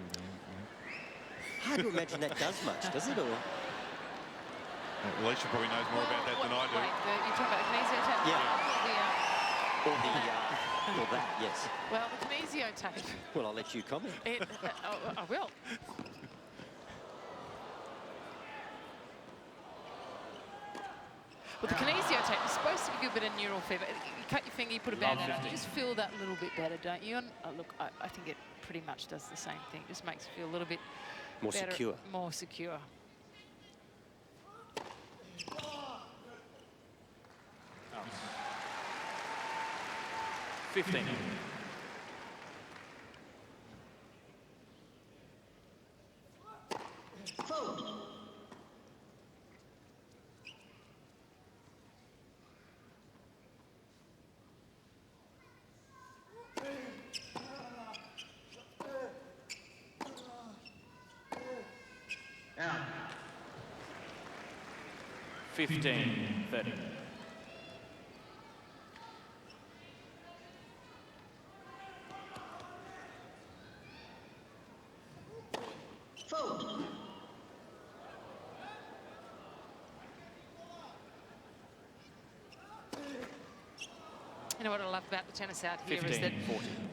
Hard to imagine that does much, does it? Or Alicia probably knows more about that than I do. Wait, you're talking about the kinesio tape? Yeah. Or that, yes. Well, the kinesio tape. Well, I'll let you comment. I will. Well, the kinesio tape is supposed to give you a bit of neural fever. You cut your finger, you put a band on it, you just feel that little bit better, don't you? And look, I think it pretty much does the same thing. It just makes you feel a little bit More better, secure. More secure. Oh. 15. Out. 15-30. You know what I love about the tennis out here is that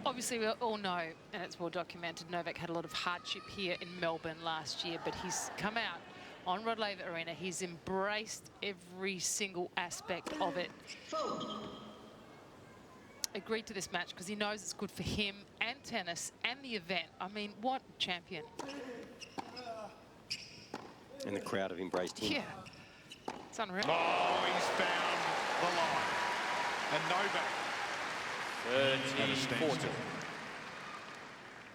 obviously we all know, and it's well documented, Novak had a lot of hardship here in Melbourne last year, but he's come out on Rod Laver Arena. He's embraced every single aspect of it. Agreed to this match because he knows it's good for him and tennis and the event. I mean, what champion. And the crowd have embraced him. Yeah, it's unreal. Oh, he's found the line. And Novak. 30-40.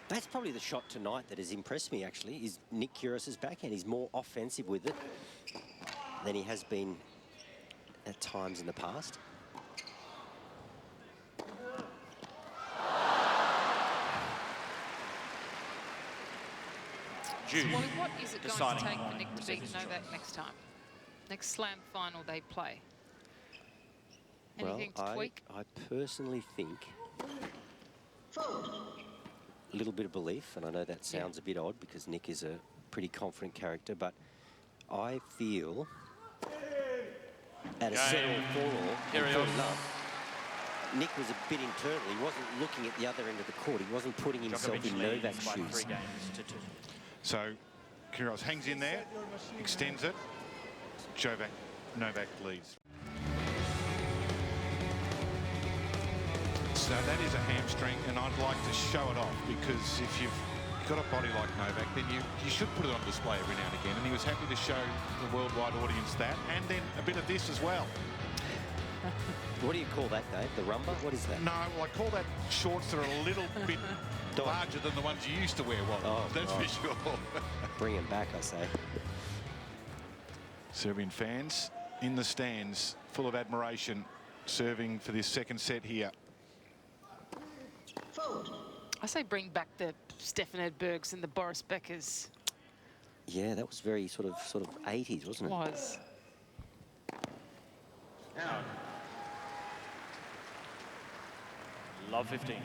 That's probably the shot tonight that has impressed me, actually, is Nick Kyrgios's backhand. He's more offensive with it than he has been at times in the past. So, Wally, what is it going to Deciding take for line. Nick to beat Novak next time? Next slam final they play. Anything to tweak? I personally think a little bit of belief, and I know that sounds a bit odd because Nick is a pretty confident character, but I feel at a 7-4 enough, Nick was a bit internal. He wasn't looking at the other end of the court. He wasn't putting himself Djokovic in leads Novak's by 3 shoes. games to 2. So Kyrgios hangs in there, extends it. Novak leads. So that is a hamstring, and I'd like to show it off because if you've got a body like Novak, then you should put it on display every now and again. And he was happy to show the worldwide audience that, and then a bit of this as well. What do you call that, Dave? The rumba? What is that? No, well, I call that shorts that are a little bit larger than the ones you used to wear, Wally. Oh, that's for sure. Bring him back, I say. Serbian fans in the stands, full of admiration, serving for this second set here. I say bring back the Stefan Edbergs and the Boris Beckers. Yeah, that was very sort of 80s, wasn't it? Was. Out. Love 15.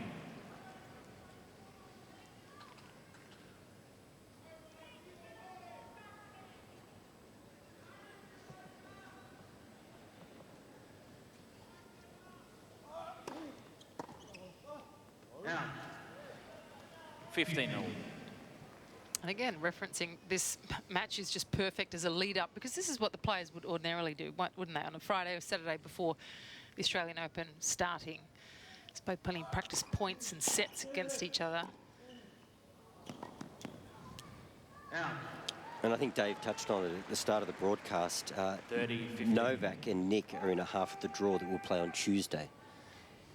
15-0. And again, referencing this match is just perfect as a lead-up, because this is what the players would ordinarily do, wouldn't they, on a Friday or Saturday before the Australian Open starting. It's by playing practice points and sets against each other. And I think Dave touched on it at the start of the broadcast. 30-15. Novak and Nick are in a half of the draw that will play on Tuesday.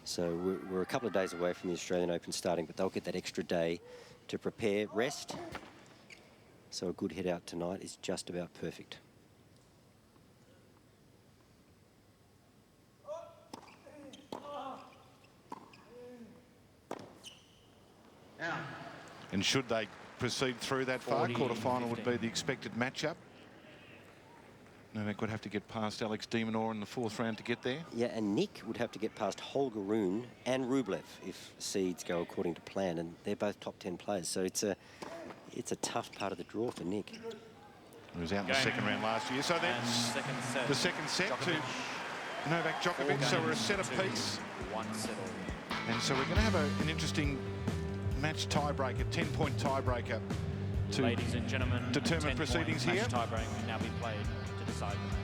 So we're a couple of days away from the Australian Open starting, but they'll get that extra day to prepare, rest. So a good hit out tonight is just about perfect. And should they proceed through that far, quarter-final would be the expected matchup. Novak would have to get past Alex de Minaur in the 4th round to get there. Yeah, and Nick would have to get past Holger Rune and Rublev if seeds go according to plan, and they're both top 10 players. So it's a tough part of the draw for Nick. He was out in the 2nd round last year. So that's the second set Djokovic. to Novak Djokovic. So we're a set apiece. 1 settle. And so we're going to have an interesting match tiebreaker, 10-point tiebreaker to Ladies and gentlemen, determine proceedings here. Match tiebreak will now be played to decide the match.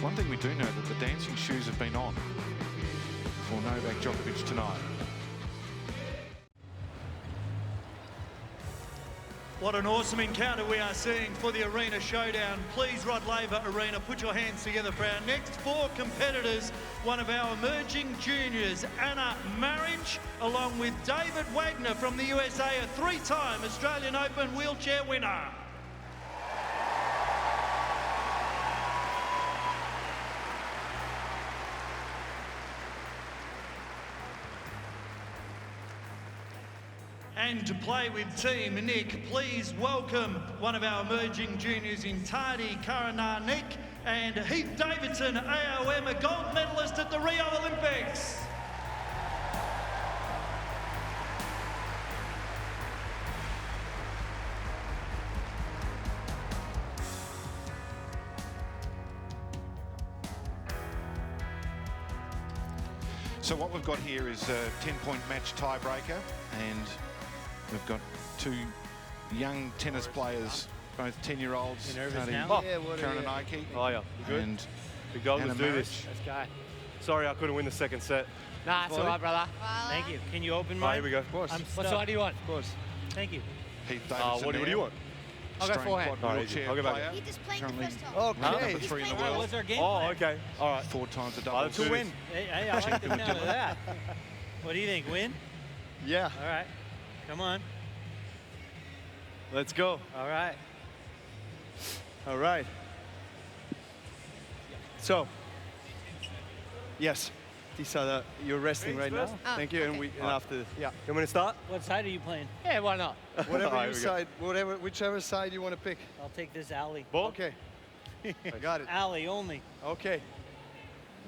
One thing we do know that the dancing shoes have been on for Novak Djokovic tonight. What an awesome encounter we are seeing for the Arena Showdown. Please, Rod Laver Arena, put your hands together for our next 4 competitors. One of our emerging juniors, Anna Marriage, along with David Wagner from the USA, a 3-time Australian Open wheelchair winner. And to play with Team Nick, please welcome one of our emerging juniors in Tadi Karananik and Heath Davidson, AOM, a gold medalist at the Rio Olympics. So what we've got here is a 10-point match tiebreaker, and we've got 2 young tennis players, both 10-year-olds. nervous now? Karanaiki. Oh, yeah. You good? And Big dog, Anna let's do Marriage. this. Let's go. Sorry, I couldn't win the 2nd set. Nah, it's all right, brother. Thank you. Can you open Oh, mine? here we go. Of course. What side do you want? Of course. Thank you. Heath Davidson What do you want? I'll go Australian forehand. quad All right, easy. wheelchair I'll go back. player. He just played the Currently first time. Okay. number 3 in the All right, world. what's our game Oh, plan? okay. All right. 4 times a Let's double. do this. Hey, I like the sound of that. What do you think, win? Yeah. All right. Come on. Let's go. All right. All right. So, yes, these are the, you're resting right now. Oh, Thank you. And okay. we and after, yeah. You want me to start? What side are you playing? Yeah, why not? Whatever you side, whichever side you want to pick. I'll take this alley. Ball? Okay. I got it. Alley only. Okay.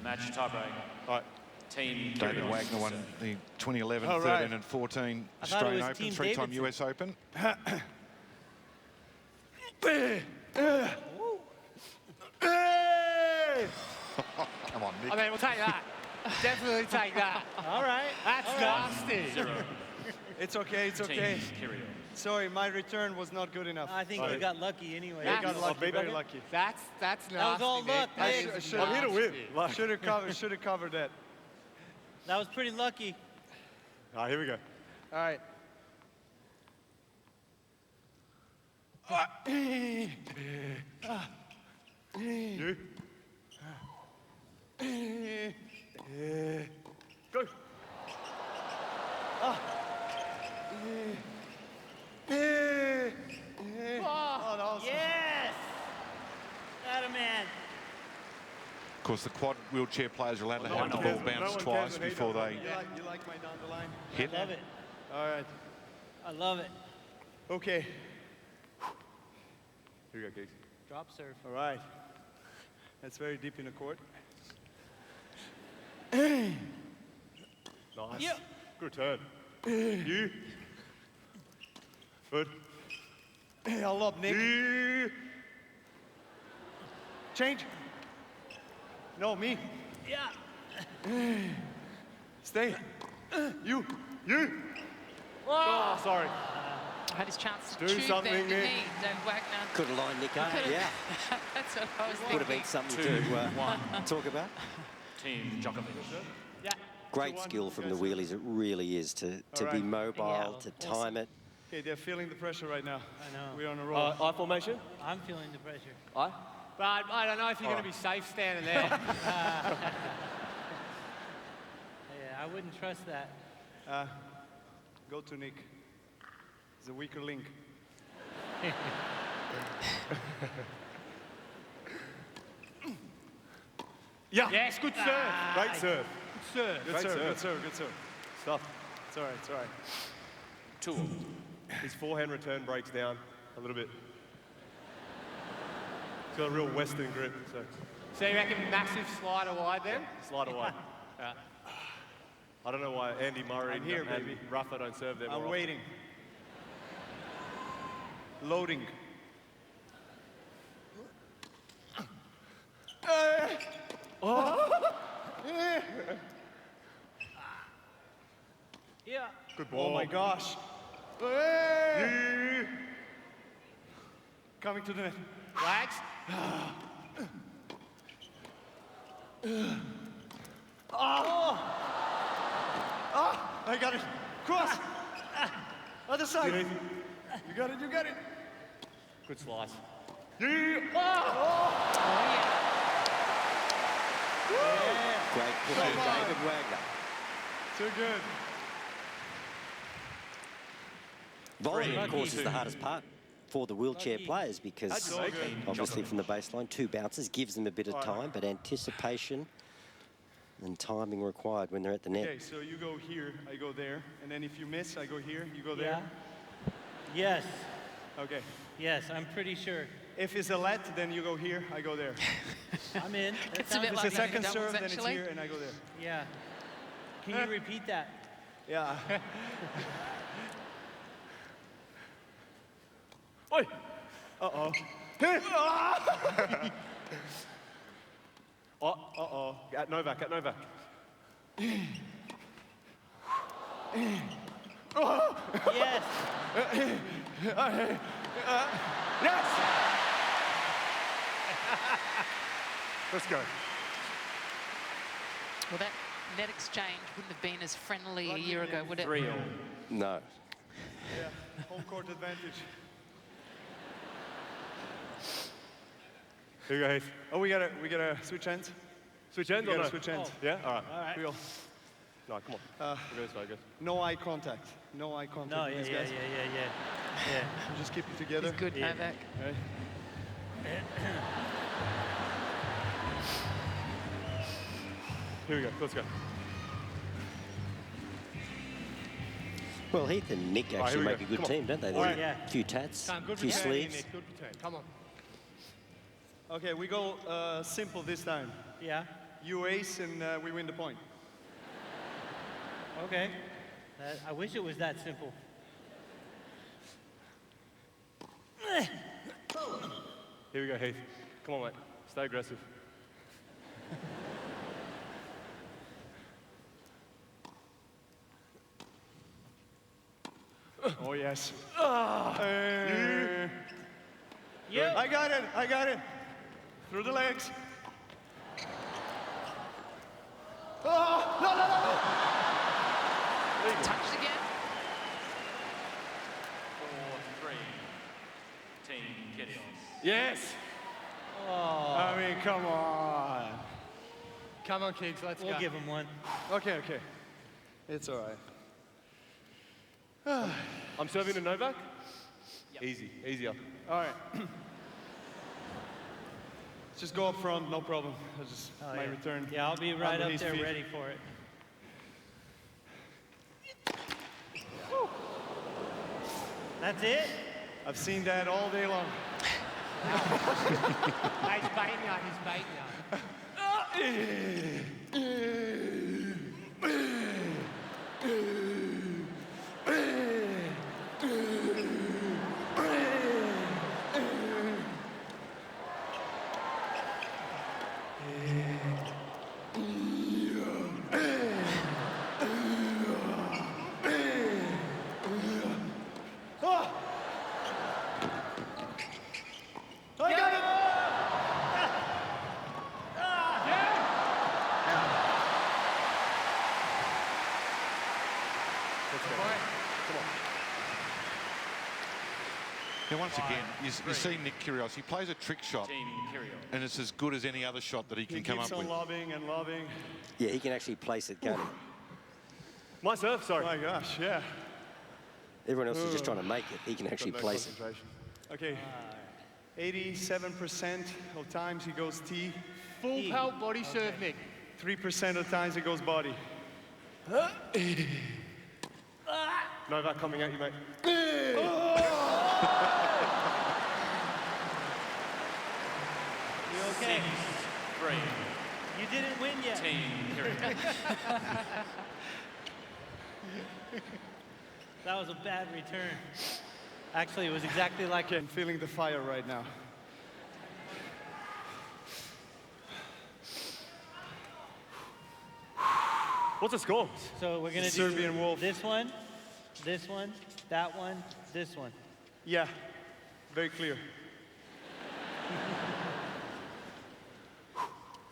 Match tiebreak. All right. Team David Kyrgios. Wagner won the 2011, All 13 right. and 14 I thought it Australian was Open, Team 3-time Davidson. US Open. Come on, Nick. I mean, we'll take that. Definitely take that. All right. That's nasty. 0. It's okay. It's okay. Team Kyrgios. Sorry, my return was not good enough. I think Sorry. you got lucky anyway. I got lucky, very lucky. That's nasty. That was all luck, I Nick. should have covered that. That was pretty lucky. All right, here we go. All right. You. Go. Oh, that was Yes. That a man. Of course, the quad wheelchair players are allowed to have the ball bounce twice before they You like my down the line? hit. Love it. All right. I love it. Okay. Here we go, Casey. Drop serve. All right. That's very deep in the court. Nice. Yeah. Good turn. You. Good. Hey, I'll lob, Nick. Change. No, me. Yeah. Stay. You. Oh, sorry. Had his chance to Do choose something, there, didn't Nick. he? Dave Wagner. Could have lined Nick up, Could've- yeah. That's what I was Would have thinking. been something to talk about. Team Djokovic. yeah. Great skill from the wheelies, it really is, to be right. mobile, to time it. Okay, they're feeling the pressure right now. I know. We're on a roll. I formation? I'm feeling the pressure. I? But I don't know if you're going to be safe standing there. Yeah, I wouldn't trust that. Go to Nick. He's a weaker link. Yeah. Yes, good serve. Great serve. Good serve. Good serve. Good serve. Good serve. Stuff. It's all right. It's all right. Two. His forehand return breaks down a little bit. He's got a real Western grip, so So you reckon massive slider wide then? slider wide. I don't know why Andy Murray I'm here, and baby. Rafa don't serve there more I'm often. waiting. Loading. Yeah. Good ball. Oh my gosh. Hey! Coming to the net. Wags. I got it. Cross. Other side. You got it. You got it. Good slice. Great push from David Wagner. Too good. Volley, of course, is the hardest part for the wheelchair players because That's so good. obviously from the baseline, 2 bounces gives them a bit of time, but anticipation and timing required when they're at the net. Okay, so you go here, I go there, and then if you miss, I go here, you go there. Yes. Okay. Yes, I'm pretty sure. If it's a let, then you go here, I go there. I'm in. That It's a bit If like it's a second doubles, serve, then it's actually. here, and I go there. Yeah. Can you repeat that? Yeah. Oi! Uh-oh. Uh-oh. At Novak, at Novak. Yes. Yes! Let's go. Well, that net exchange wouldn't have been as friendly a year ago, would it? 3-all. No. Yeah, home court advantage. Here you go, Heath. Oh, we gotta switch ends? Switch ends We or gotta no? switch ends. Yeah? All right. All right. Real. No, come on. We'll go this way, I guess. No eye contact. No eye contact No, with yeah, these yeah, guys. yeah. You just keep it together. He's good, Yeah. Novak. Right? Here we go. Let's go. Well, Heath and Nick here actually we make go. a good Come on. team, don't they? All right. There's Yeah. a few tats, Come, a good few return, sleeves. Nick, good return. Come on. Okay, we go simple this time. Yeah. You ace and we win the point. Okay. I wish it was that simple. Here we go, Heath. Come on, mate. Stay aggressive. Oh, yes. Yeah. I got it. I got it. Through the legs. Oh, no, no, no, no. Touched again. 4-3. Team Kyrgios. Yes. Oh. I mean, come on. Come on, kids, let's go. We'll give him one. Okay, okay. It's all right. I'm serving to Novak? Easy. Easier. All right. Just go up front, no problem. I'll just my yeah. return. Yeah, I'll be right under up his there feet. ready for it. That's it? I've seen that all day long. He's baiting you, he's baiting you. once again, you see Nick Kyrgios, he plays a trick shot, and it's as good as any other shot that he can come up with. He keeps on lobbing and lobbing. Yeah, he can actually place it, can't he? My serve, sorry. Oh my gosh, yeah. Everyone else is just trying to make it. He can actually place it. Okay, 87% of times he goes T. Full pelt body serve, Nick. 3% of times he goes body. Novak coming at you, mate. You okay? 3. You didn't win yet. Team Kyrgios. That was a bad return. Actually, it was exactly like I'm feeling the fire right now. What's the score? So we're gonna do Serbian Wolf. this one, that one, this one. Yeah, very clear.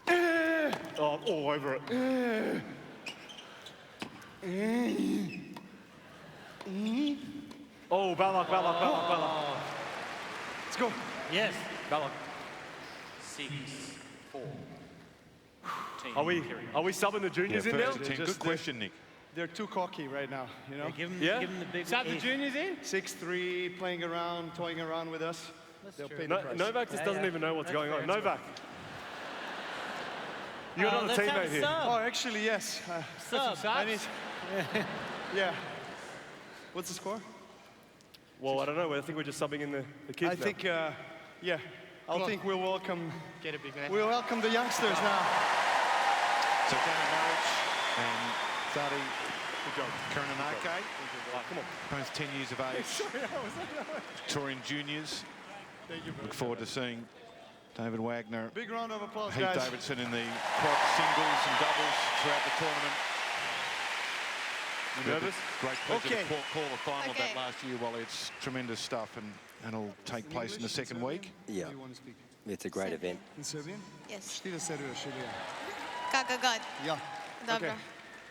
Oh, I'm all over it. Oh, bad luck. Let's go. Yes. Bad luck. 6, 4. Team Are we Kyrgios. subbing the juniors in now? First team. Good question, Nick. They're too cocky right now, you know? Give him the big Is that the ace. juniors in? 6'3", playing around, toying around with us. They'll pay the No, price. Novak just doesn't even know what's going on. fair. Novak. You got another let's have teammate a here. sub. Oh, actually, yes. Sub. I need... yeah. What's the score? Well, I don't know. I think we're just subbing in the kids I now. think, yeah. I think we'll welcome... Get it, big man. We'll welcome the youngsters now. So Danny Maric and Zadi Karananake, Come on. both 10 years of age, Victorian juniors. Look forward to seeing David Wagner, Big round of applause, Heath guys. Davidson in the quad singles and doubles throughout the tournament. You nervous? Great pleasure Okay. to call the final of that Okay. last year, Wally. It's tremendous stuff, and it'll take place in the second week. Yeah, Do you want to speak? it's a great event. In Serbian? Yes. Štiri servira, Šilija. Kako god. Yeah. Dobro. Okay.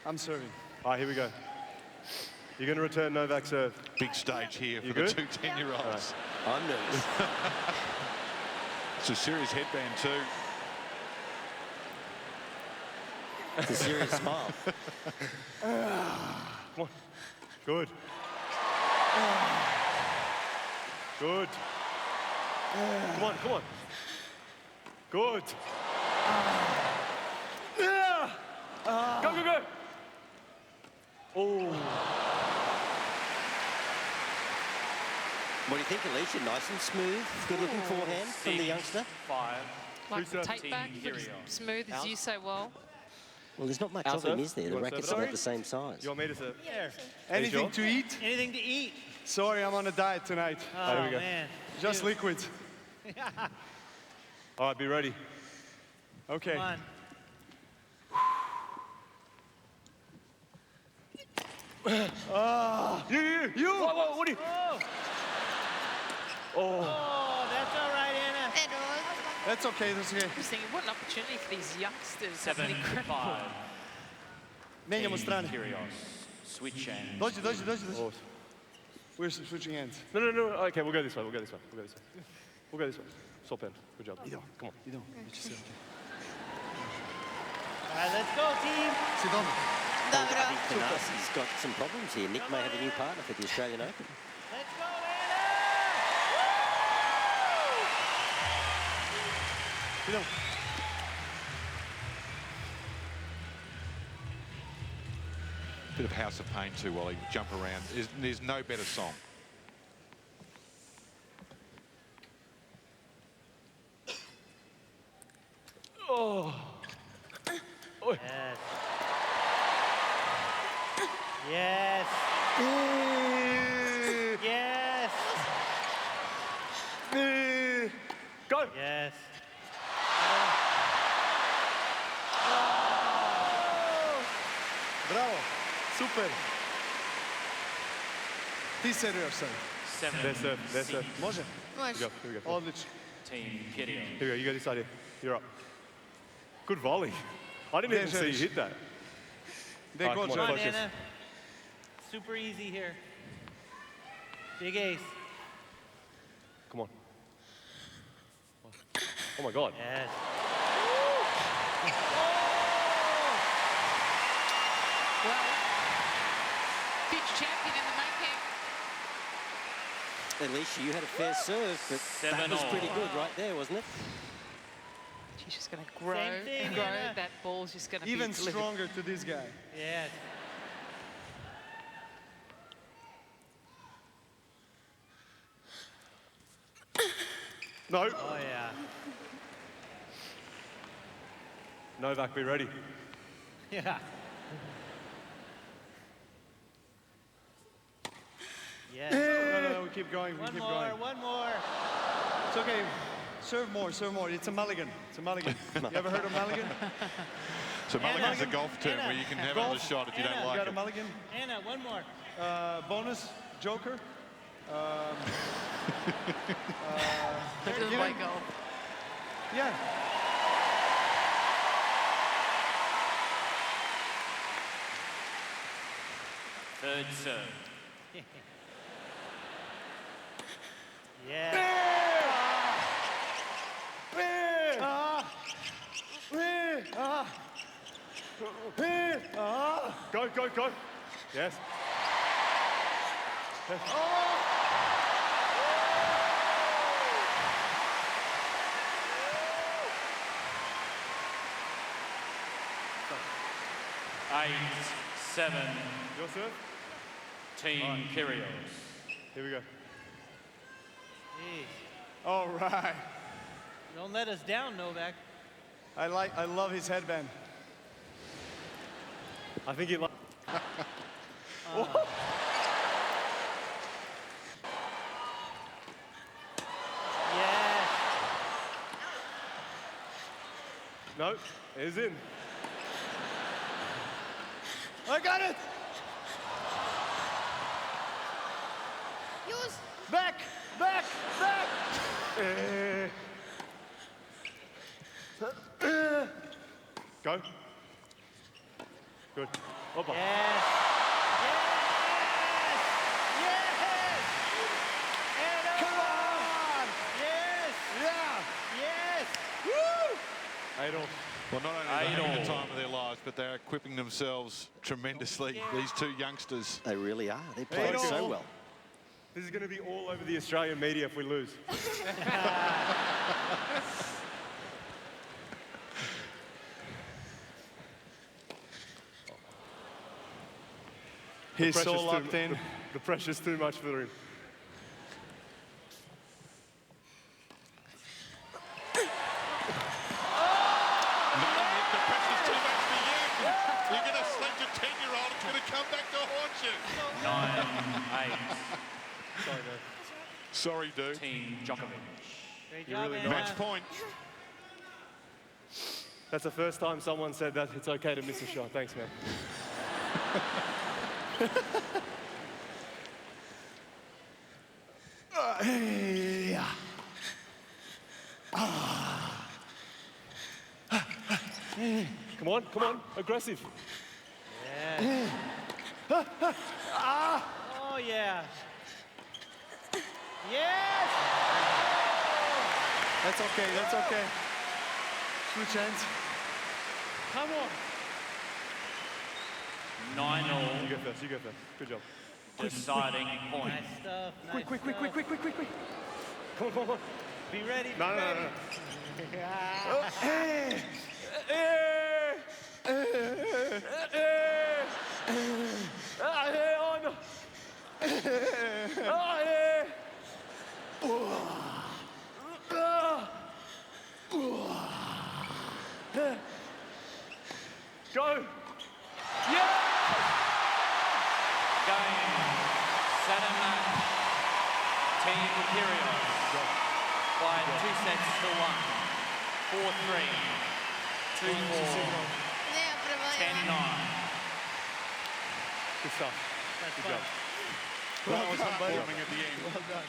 I'm serving. All right, here we go. You're going to return Novak's serve. Big stage here for You the good? two 10-year-olds. I'm nervous. It's a serious headband too. It's a serious smile. Come on. Good. Good. Come on. Good. Go. Oh. What do you think, Alicia? Nice and smooth, good-looking forehand from the youngster. 5. Like the Who's tape back, Team pretty Kyrgios. smooth as you say well. Well, there's not much Our of him, serve? is there? You The wanna serve racket's it? about the same size. You want me to serve? Anything Joe? to eat? Anything to eat? Sorry, I'm on a diet tonight. Oh, here we go. man. Just liquids. All right, be ready. Okay. Come on. You! What do you... Oh, that's all right, Anna. That's okay, that's okay. Just thinking, what an opportunity for these youngsters. That's 7, incredible. 5. Menjamo Team strane. Kyrgios. Switch and... Dođi. We're switching ends. No. Okay, we'll go this way. We'll go this way. Swap end. Good job. Come on. Idemo, bit će sve okej. All right, let's go, team. Si dobro? I Dobro. think Tanasi's got some problems here. Nick may have a new partner for the Australian Open. Let's go, Anna. Idemo. Bit of House of Pain too, Wally. Jump around. There's no better song. Yes. Yes. Go! Yes. Bravo. Super. Ti serviraš sad. 7. Their serve. Može? Može. Here we go. Odlično. Team Kyrgios. Here we go. You go this side here. You're up. Good volley. I didn't even see you hit that. Gde god come on, Come on, želiš. focus. Anna. Super easy here. Big ace. Come on. Oh my God. Yes. Well, future champion in the making. Alicia, you had a fair serve, but that was pretty good right there, wasn't it? She's just going to grow Same thing, and grow. Anna. That ball's just going to Even be delivered. stronger to this guy. Yes. No. Oh, yeah. Novak, be ready. Yeah. Yes. No, we keep going, we keep going. One more. It's okay. Serve more, serve more. It's a mulligan. It's a mulligan. You ever heard of mulligan? So mulligan's a Anna. golf term Anna. where you can have Golf. another shot if you Anna. don't You like got a it. mulligan? Anna, one more. Bonus, joker. Look at the white goal. Yeah. Third serve. Yeah. Go, go, go. Yes. Eight, seven. Your serve? Team Kyrgios. Here we go. Jeez. All right. Don't let us down, Novak. I love his headband. I think he like. Yes. No, it is in. I got it! Yours. Back! Back! Back! Go. Good. Opa. Yes. Yes. Yes. Anna. Come on! Yes. Yeah! Yes. Woo! Idol. Well, not only are they having the time of their lives, but they're equipping themselves tremendously, these two youngsters. They really are. They're playing Hey, so well. This is going to be all over the Australian media if we lose. He's so locked in. The pressure's too much for him. The pressure's too much for you. You're going to select your 10-year-old. It's going to come back to haunt you. 9-8. Sorry, man. Sorry, dude. Team Djokovic. Great job, Anna. Match point. That's the first time someone said that it's okay to miss a shot. Thanks, man. Come on, come on. Aggressive. Yes. Oh, yeah. Yes! That's okay, that's okay. Switch hands. Come on. 9-all. You go first, you go first. Good job. Deciding point. Nice stuff. Quick, quick, quick, quick, quick, quick, quick, quick. Come on, come on, come on. Be ready. Be No, no, ready. no, no. Oh, no. Go. Game. Set and match. Team Kyrgios. By 2 sets to 1. 4-3. 2-4. Yeah, but 10-9. Good stuff. Good job. Well, it was heartwarming at the end. Well done.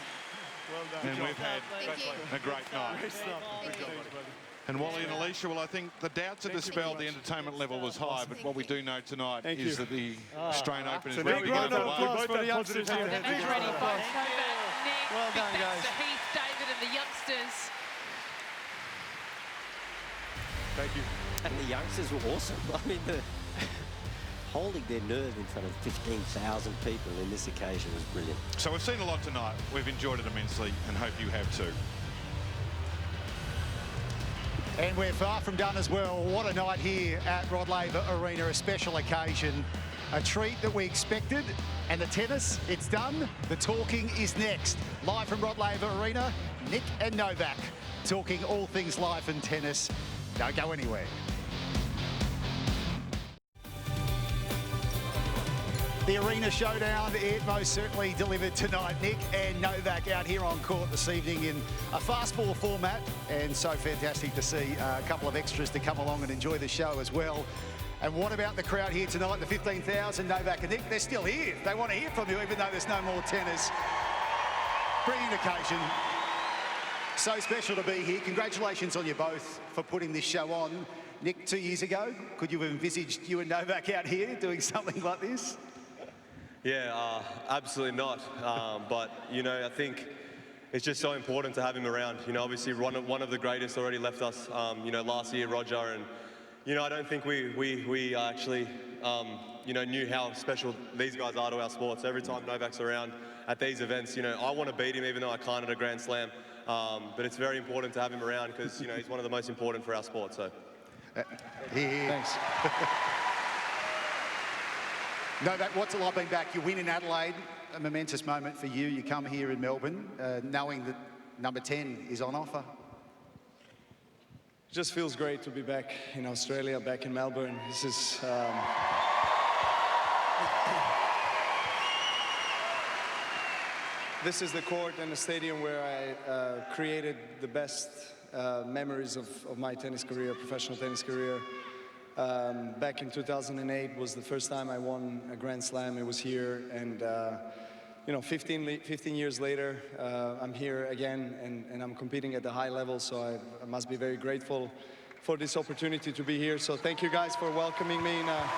Well done. And we've had Thank you. a great night. Great stuff. Good job, buddy. And Wally and Alicia, well, I think the doubts are dispelled. The entertainment level was high, but what we do know tonight Thank is you. that the Australian Open is So ready big to get round of underway. applause for the youngsters here. They're ready for it. Novak, Nick, Well big done, thanks guys. to Heath, David, youngsters. Thank you. And the youngsters were awesome. I mean, holding their nerve in front of 15,000 people in this occasion was brilliant. So we've seen a lot tonight. We've enjoyed it immensely and hope you have too. And we're far from done as well. What a night here at Rod Laver Arena, a special occasion. A treat that we expected. And the tennis, it's done. The talking is next. Live from Rod Laver Arena, Nick and Novak talking all things life and tennis. Don't go anywhere. The Arena Showdown, it most certainly delivered tonight. Nick and Novak out here on court this evening in a fast ball format, and so fantastic to see a couple of extras to come along and enjoy the show as well. And what about the crowd here tonight, the 15,000, Novak and Nick? They're still here. They want to hear from you, even though there's no more tennis. Brilliant occasion. So special to be here. Congratulations on you both for putting this show on. Nick, 2 years ago, could you have envisaged you and Novak out here doing something like this? Yeah, absolutely not. But, you know, I think it's just so important to have him around. You know, obviously one of the greatest already left us, you know, last year, Roger. And, you know, I don't think we actually, you know, knew how special these guys are to our sport. So every time Novak's around at these events, you know, I want to beat him even though I can't at a Grand Slam. But it's very important to have him around because, you know, he's one of the most important for our sport. So, Thanks. Novak, what's it like being back? You win in Adelaide, a momentous moment for you. You come here in Melbourne, knowing that number 10 is on offer. It just feels great to be back in Australia, back in Melbourne. This is this is the court and the stadium where I created the best memories of my tennis career, professional tennis career. Back in 2008 was the first time I won a Grand Slam. It was here, and you know, 15 years later, I'm here again, and I'm competing at the high level. So I must be very grateful for this opportunity to be here. So thank you guys for welcoming me in a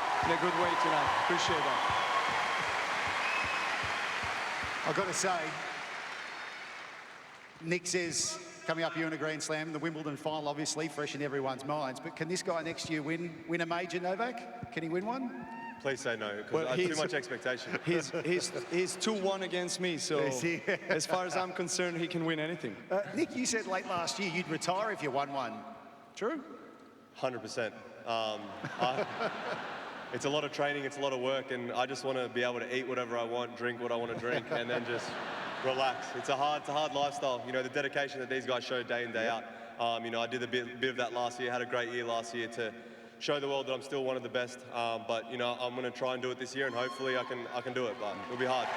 good way tonight. Appreciate that. I've got to say, Nick says, coming up here in a Grand Slam, the Wimbledon final, obviously, fresh in everyone's minds. But can this guy next year win a major, Novak? Can he win one? please say no, because I have too much expectation. He's 2-1 against me, so as far as I'm concerned, he can win anything. Nick, you said late last year you'd retire if you won one. True? 100%. It's a lot of training, it's a lot of work, and I just want to be able to eat whatever I want, drink what I want to drink, and then just relax. It's a hard lifestyle. You know, the dedication that these guys show day in, day out. You know, I did a bit of that last year, had a great year last year to show the world that I'm still one of the best. But, you know, I'm going to try and do it this year, and hopefully I can do it, but it'll be hard.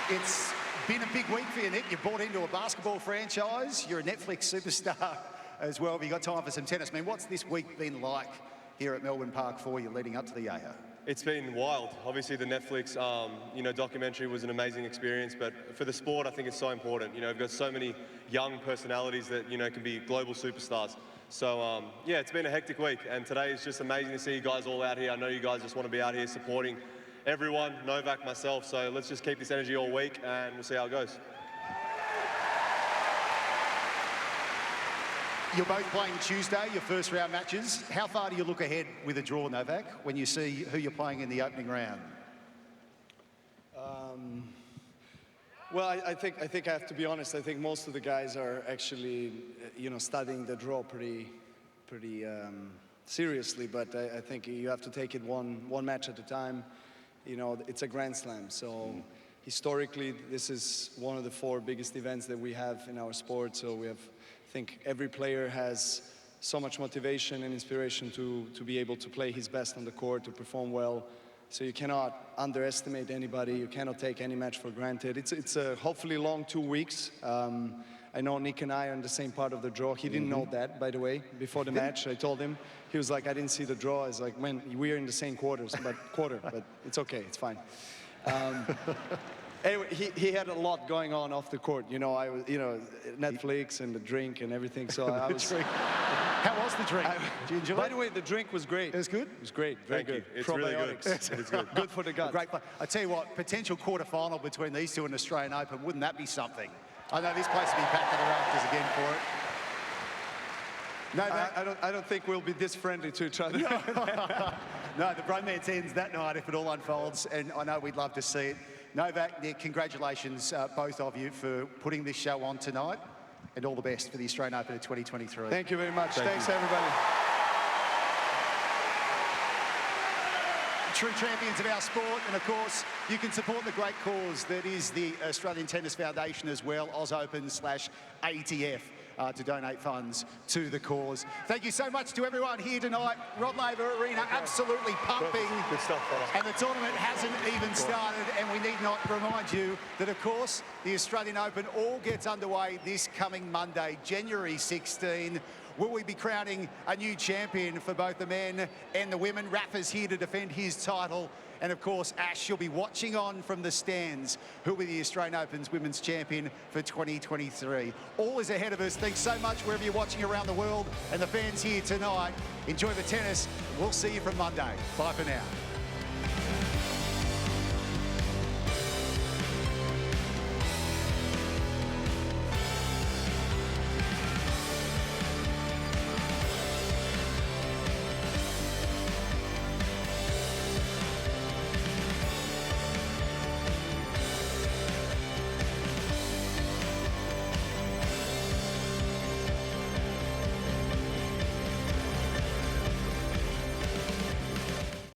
It's been a big week for you, Nick. You've bought into a basketball franchise. You're a Netflix superstar as well. Have you got time for some tennis? I mean, what's this week been like here at Melbourne Park for you leading up to the AO? It's been wild. Obviously, the Netflix, you know, documentary was an amazing experience, but for the sport, I think it's so important. You know, we've got so many young personalities that, you know, can be global superstars. So, yeah, it's been a hectic week, and today is just amazing to see you guys all out here. I know you guys just want to be out here supporting everyone, Novak, myself, so let's just keep this energy all week, and we'll see how it goes. You're both playing Tuesday, your first round matches. How far do you look ahead with a draw, Novak, when you see who you're playing in the opening round? Well, I think I have to be honest. I think most of the guys are actually, you know, studying the draw pretty seriously. But I think you have to take it one match at a time. You know, it's a Grand Slam, so historically, this is one of the 4 biggest events that we have in our sport. So we have. I think every player has so much motivation and inspiration to be able to play his best on the court, to perform well. So you cannot underestimate anybody. You cannot take any match for granted. It's a hopefully long 2 weeks. I know Nick and I are in the same part of the draw. He didn't know that, by the way, before the match. I told him. He was like, I didn't see the draw. I was like, man, we're in the same quarter, but it's okay, it's fine. Anyway, he had a lot going on off the court. You know, I was, you know, Netflix and the drink and everything. So I was. How was the drink? Did you enjoy it? By the way, the drink was great. It was good? It was great. Very good. It's really good. Probiotics. It's good. Good for the gut. Great play. I tell you what, potential quarter-final between these two in the Australian Open, wouldn't that be something? I know this place will be packed to the rafters again for it. No, I don't think we'll be this friendly to each other. No, the bromance ends that night if it all unfolds, and I know we'd love to see it. Novak, Nick, congratulations, both of you, for putting this show on tonight, and all the best for the Australian Open of 2023. Thank you very much. Thanks, everybody. True champions of our sport, and of course, you can support the great cause that is the Australian Tennis Foundation as well, AusOpen/ATF. To donate funds to the cause. Thank you so much to everyone here tonight. Rod Laver Arena absolutely pumping. Good stuff, fella. And the tournament hasn't even started, and we need not remind you that, of course, the Australian Open all gets underway this coming Monday, January 16. Will we be crowning a new champion for both the men and the women? Rafa's here to defend his title. And of course, Ash, you'll be watching on from the stands. Who'll be the Australian Open's women's champion for 2023? All is ahead of us. Thanks so much wherever you're watching around the world, and the fans here tonight. Enjoy the tennis. We'll see you from Monday. Bye for now.